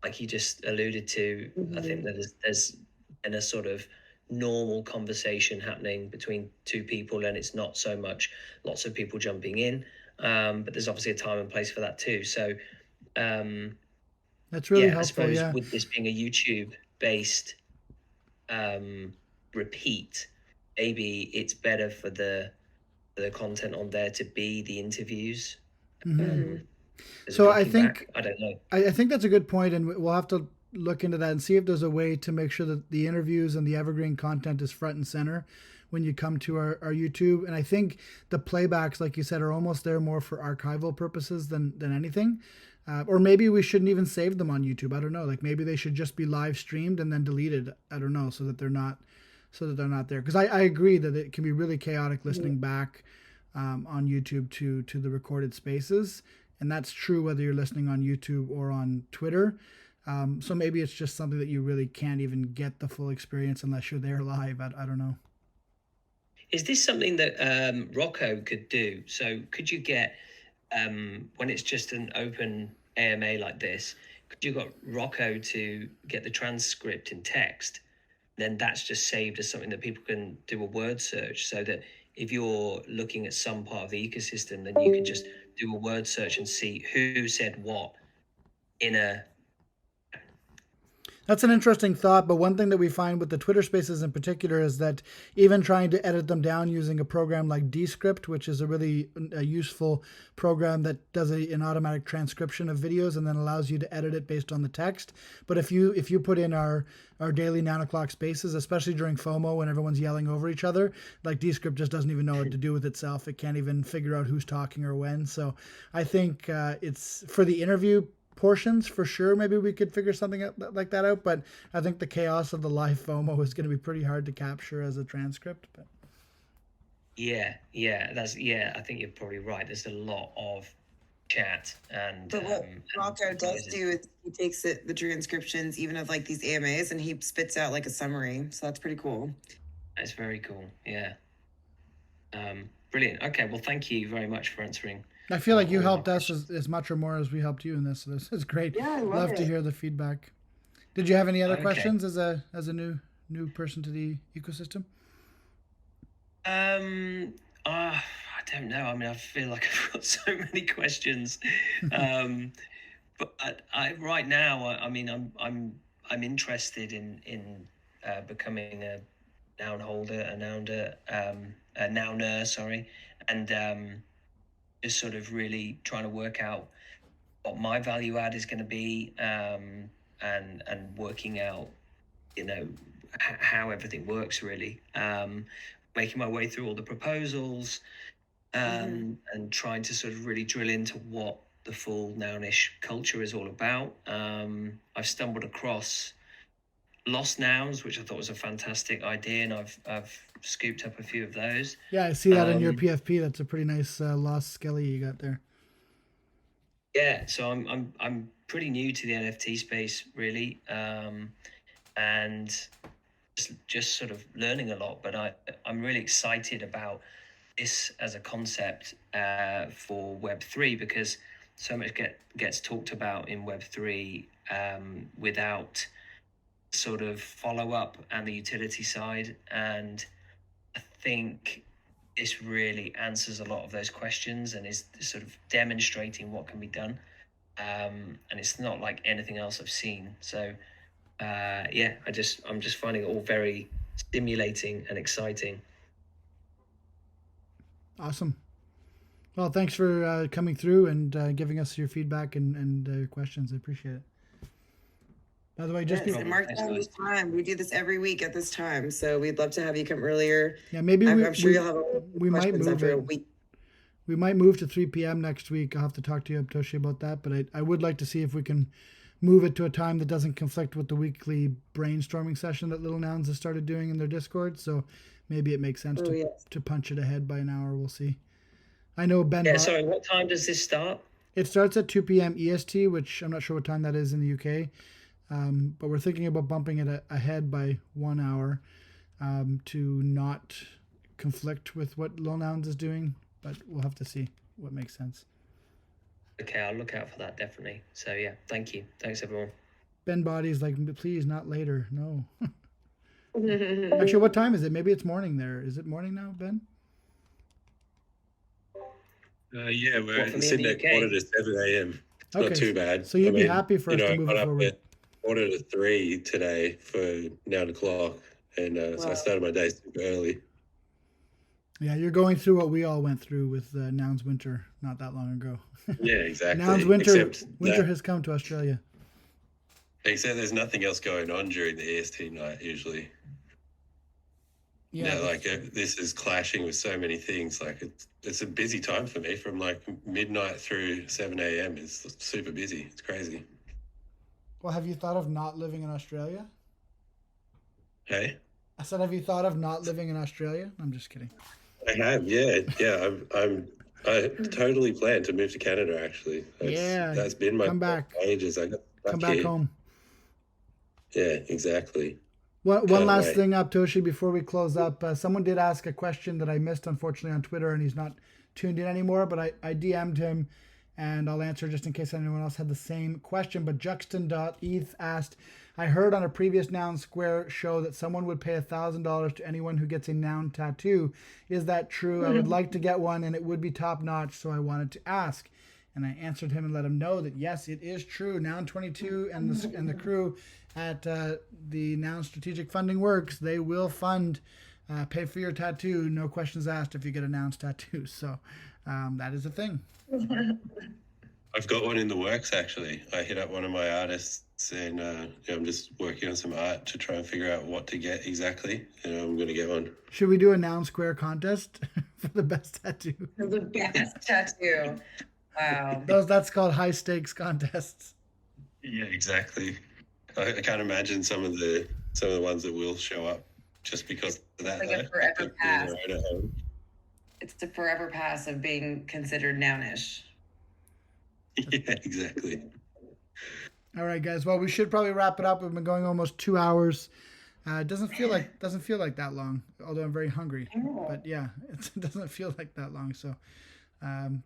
like you just alluded to, I think that there's been a sort of normal conversation happening between 2 people, and it's not so much lots of people jumping in, but there's obviously a time and place for that too. So that's really helpful. I suppose with this being a YouTube based repeat, maybe it's better for the content on there to be the interviews. So I think I don't know. I think that's a good point, and we'll have to look into that and see if there's a way to make sure that the interviews and the evergreen content is front and center when you come to our YouTube. And I think the playbacks, like you said, are almost there more for archival purposes than anything. Or maybe we shouldn't even save them on YouTube. I don't know. Like maybe they should just be live streamed and then deleted. I don't know, so that they're not there. Because I agree that it can be really chaotic listening back on YouTube to the recorded spaces. And that's true whether you're listening on YouTube or on Twitter. So maybe it's just something that you really can't even get the full experience unless you're there live. I don't know. Is this something that Rocco could do? So could you get, when it's just an open AMA like this, could you got Rocco to get the transcript in text? Then that's just saved as something that people can do a word search, so that if you're looking at some part of the ecosystem, then you can just do a word search and see who said what in a. That's an interesting thought, but one thing that we find with the Twitter spaces in particular is that even trying to edit them down using a program like Descript, which is a really useful program that does an automatic transcription of videos and then allows you to edit it based on the text. But if you put in our daily 9 o'clock spaces, especially during FOMO when everyone's yelling over each other, like Descript just doesn't even know what to do with itself. It can't even figure out who's talking or when. So I think it's for the interview portions for sure. Maybe we could figure something like that out, but I think the chaos of the live FOMO is going to be pretty hard to capture as a transcript. But Yeah, I think you're probably right. There's a lot of chat and. But what Rocco does do is he takes the transcriptions, even of like these AMAs, and he spits out like a summary. So that's pretty cool. That's very cool. Yeah. Brilliant. Okay. Well, thank you very much for answering. I feel like you helped us as much or more as we helped you in this. So this is great. Yeah, I love it. To hear the feedback. Did you have any other questions as a new person to the ecosystem? I don't know. I mean, I feel like I've got so many questions. But I right now, I mean, I'm interested in becoming a noun holder, a nouner, sorry, and just sort of really trying to work out what my value add is going to be, and working out, how everything works really. Making my way through all the proposals, and trying to sort of really drill into what the full nounish culture is all about. I've stumbled across Lost Nouns, which I thought was a fantastic idea, and I've scooped up a few of those. Yeah, I see that in your PFP. That's a pretty nice Lost Skelly you got there. Yeah, so I'm pretty new to the NFT space really, and just sort of learning a lot. But I'm really excited about this as a concept for Web3, because so much gets talked about in Web3 without sort of follow up and the utility side, and I think this really answers a lot of those questions and is sort of demonstrating what can be done, and it's not like anything else I've seen. So I'm just finding it all very stimulating and exciting. Awesome. Well, thanks for coming through and giving us your feedback and your questions. I appreciate it. By the way, just mark down this time. We do this every week at this time, so we'd love to have you come earlier. Yeah, maybe I'm sure you'll have we might move after a week. We might move to 3 p.m. next week. I'll have to talk to you, Toshi, about that. But I would like to see if we can move it to a time that doesn't conflict with the weekly brainstorming session that Little Nouns has started doing in their Discord. So maybe it makes sense to punch it ahead by an hour. We'll see. I know Ben. Yeah, sorry, what time does this start? It starts at 2 p.m. EST, which I'm not sure what time that is in the UK. But we're thinking about bumping it ahead by 1 hour to not conflict with what Little Nouns is doing. But we'll have to see what makes sense. Okay, I'll look out for that, definitely. So yeah, thank you. Thanks, everyone. Ben Body's like, please, not later. No. Actually, what time is it? Maybe it's morning there. Is it morning now, Ben? Yeah, we're sitting at 6:45 a.m. It's not too bad. So you'd be happy for us to move it forward. 2:45 today for 9 o'clock, and so I started my day super early. Yeah, you're going through what we all went through with Nouns Winter not that long ago. Yeah, exactly. Nouns Winter has come to Australia. Except there's nothing else going on during the EST night usually. Yeah, like this is clashing with so many things. Like it's a busy time for me from like midnight through 7 a.m. It's super busy. It's crazy. Well, have you thought of not living in Australia? Hey, I said, have you thought of not living in Australia? I'm just kidding. I have. Yeah. I totally plan to move to Canada. Actually, that's been my come back. For ages. I got Come back home. Yeah, exactly. One Can't last wait. thing up, Toshi, before we close up. Someone did ask a question that I missed, unfortunately, on Twitter, and he's not tuned in anymore, but I DM'd him, and I'll answer just in case anyone else had the same question. But Juxton.eth asked, I heard on a previous Noun Square show that someone would pay $1,000 to anyone who gets a noun tattoo. Is that true? I would like to get one, and it would be top-notch, so I wanted to ask. And I answered him and let him know that, yes, it is true. Noun 22 and the crew at the Noun Strategic Funding Works, they will fund, pay for your tattoo, no questions asked if you get a Nouns tattoo. So that is a thing. I've got one in the works, actually. I hit up one of my artists and I'm just working on some art to try and figure out what to get exactly. And I'm going to get one. Should we do a Noun Square contest for the best tattoo? The best tattoo. Wow. That's called high stakes contests. Yeah, exactly. I can't imagine some of the ones that will show up just because of that. Like a forever pass. It's a forever pass of being considered nounish. Yeah, exactly. All right, guys. Well, we should probably wrap it up. We've been going almost 2 hours. It doesn't feel like that long, although I'm very hungry. But yeah, it doesn't feel like that long. So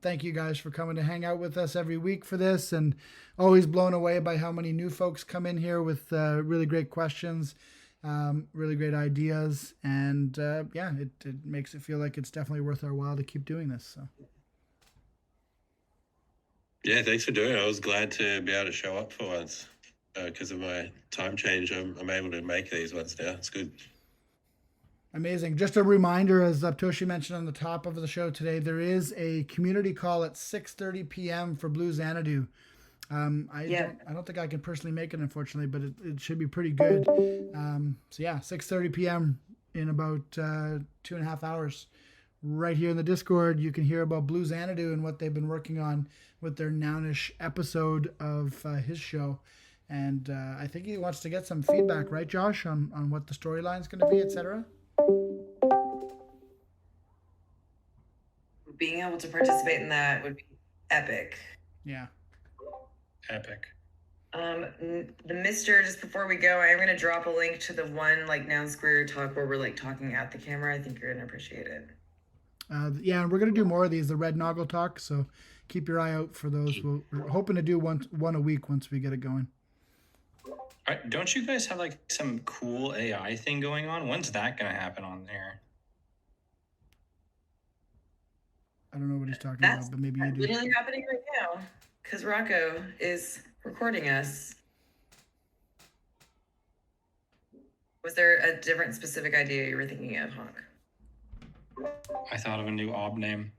thank you guys for coming to hang out with us every week for this, and always blown away by how many new folks come in here with really great questions, really great ideas, and it makes it feel like it's definitely worth our while to keep doing this. So. Yeah, thanks for doing it. I was glad to be able to show up for once because of my time change. I'm able to make these ones now. It's good. Amazing. Just a reminder, as Toshi mentioned on the top of the show today, there is a community call at 6:30 p.m. for Blue Xanadu. I don't think I can personally make it, unfortunately, but it should be pretty good. So yeah, 6:30 p.m. in about 2.5 hours. Right here in the Discord, you can hear about Blue Xanadu and what they've been working on with their Nounish episode of his show. And I think he wants to get some feedback, right, Josh, on what the storyline is going to be, etc. Being able to participate in that would be epic. Yeah. Epic. The Mister, just before we go, I'm gonna drop a link to the one like Noun Square talk where we're like talking at the camera. I think you're gonna appreciate it. Yeah, and we're gonna do more of these, the Red Noggle talk. So keep your eye out for those. We're hoping to do one a week once we get it going. Don't you guys have like some cool AI thing going on? When's that going to happen on there? I don't know what he's talking about, but maybe you do. Literally happening right now because Rocco is recording us. Was there a different specific idea you were thinking of, Honk? I thought of a new ob name.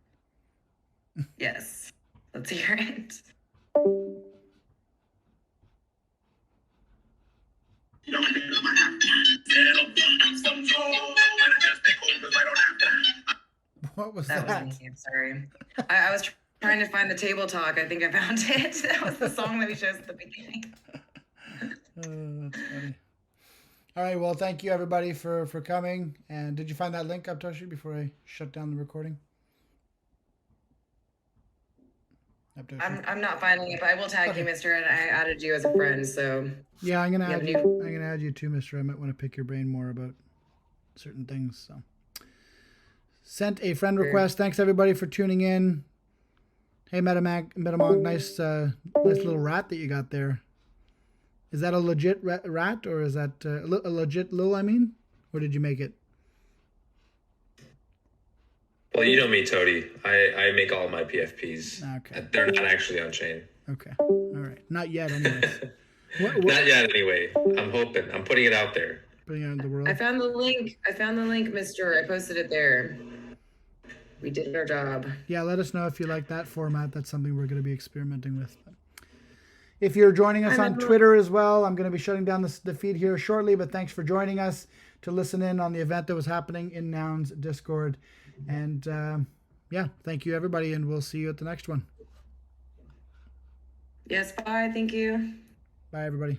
Yes. Let's hear it. What was that? Was me. I'm sorry. I was trying to find the table talk. I think I found it. That was the song that we chose at the beginning. That's funny. All right. Well, thank you everybody for coming. And did you find that link up, Toshi, before I shut down the recording? I'm not finding it, but I will tag you, Mister, and I added you as a friend. So yeah, I'm gonna add you. I'm gonna add you too, Mister. I might want to pick your brain more about certain things. So sent a friend request. Thanks everybody for tuning in. Hey, Metamog, nice little rat that you got there. Is that a legit rat, or is that a legit lil? I mean, or did you make it? Well, you know me, Toady. I make all my PFPs. Okay. They're not actually on chain. Okay. All right. Not yet, anyways. Not yet, anyway. I'm hoping. I'm putting it out there. Putting it out in the world. I found the link, Mister. I posted it there. We did our job. Yeah, let us know if you like that format. That's something we're going to be experimenting with. If you're joining us I'm on everyone. Twitter as well, I'm going to be shutting down the feed here shortly, but thanks for joining us to listen in on the event that was happening in Nouns Discord. And yeah, thank you everybody, and we'll see you at the next one. Yes, bye. Thank you. Bye everybody.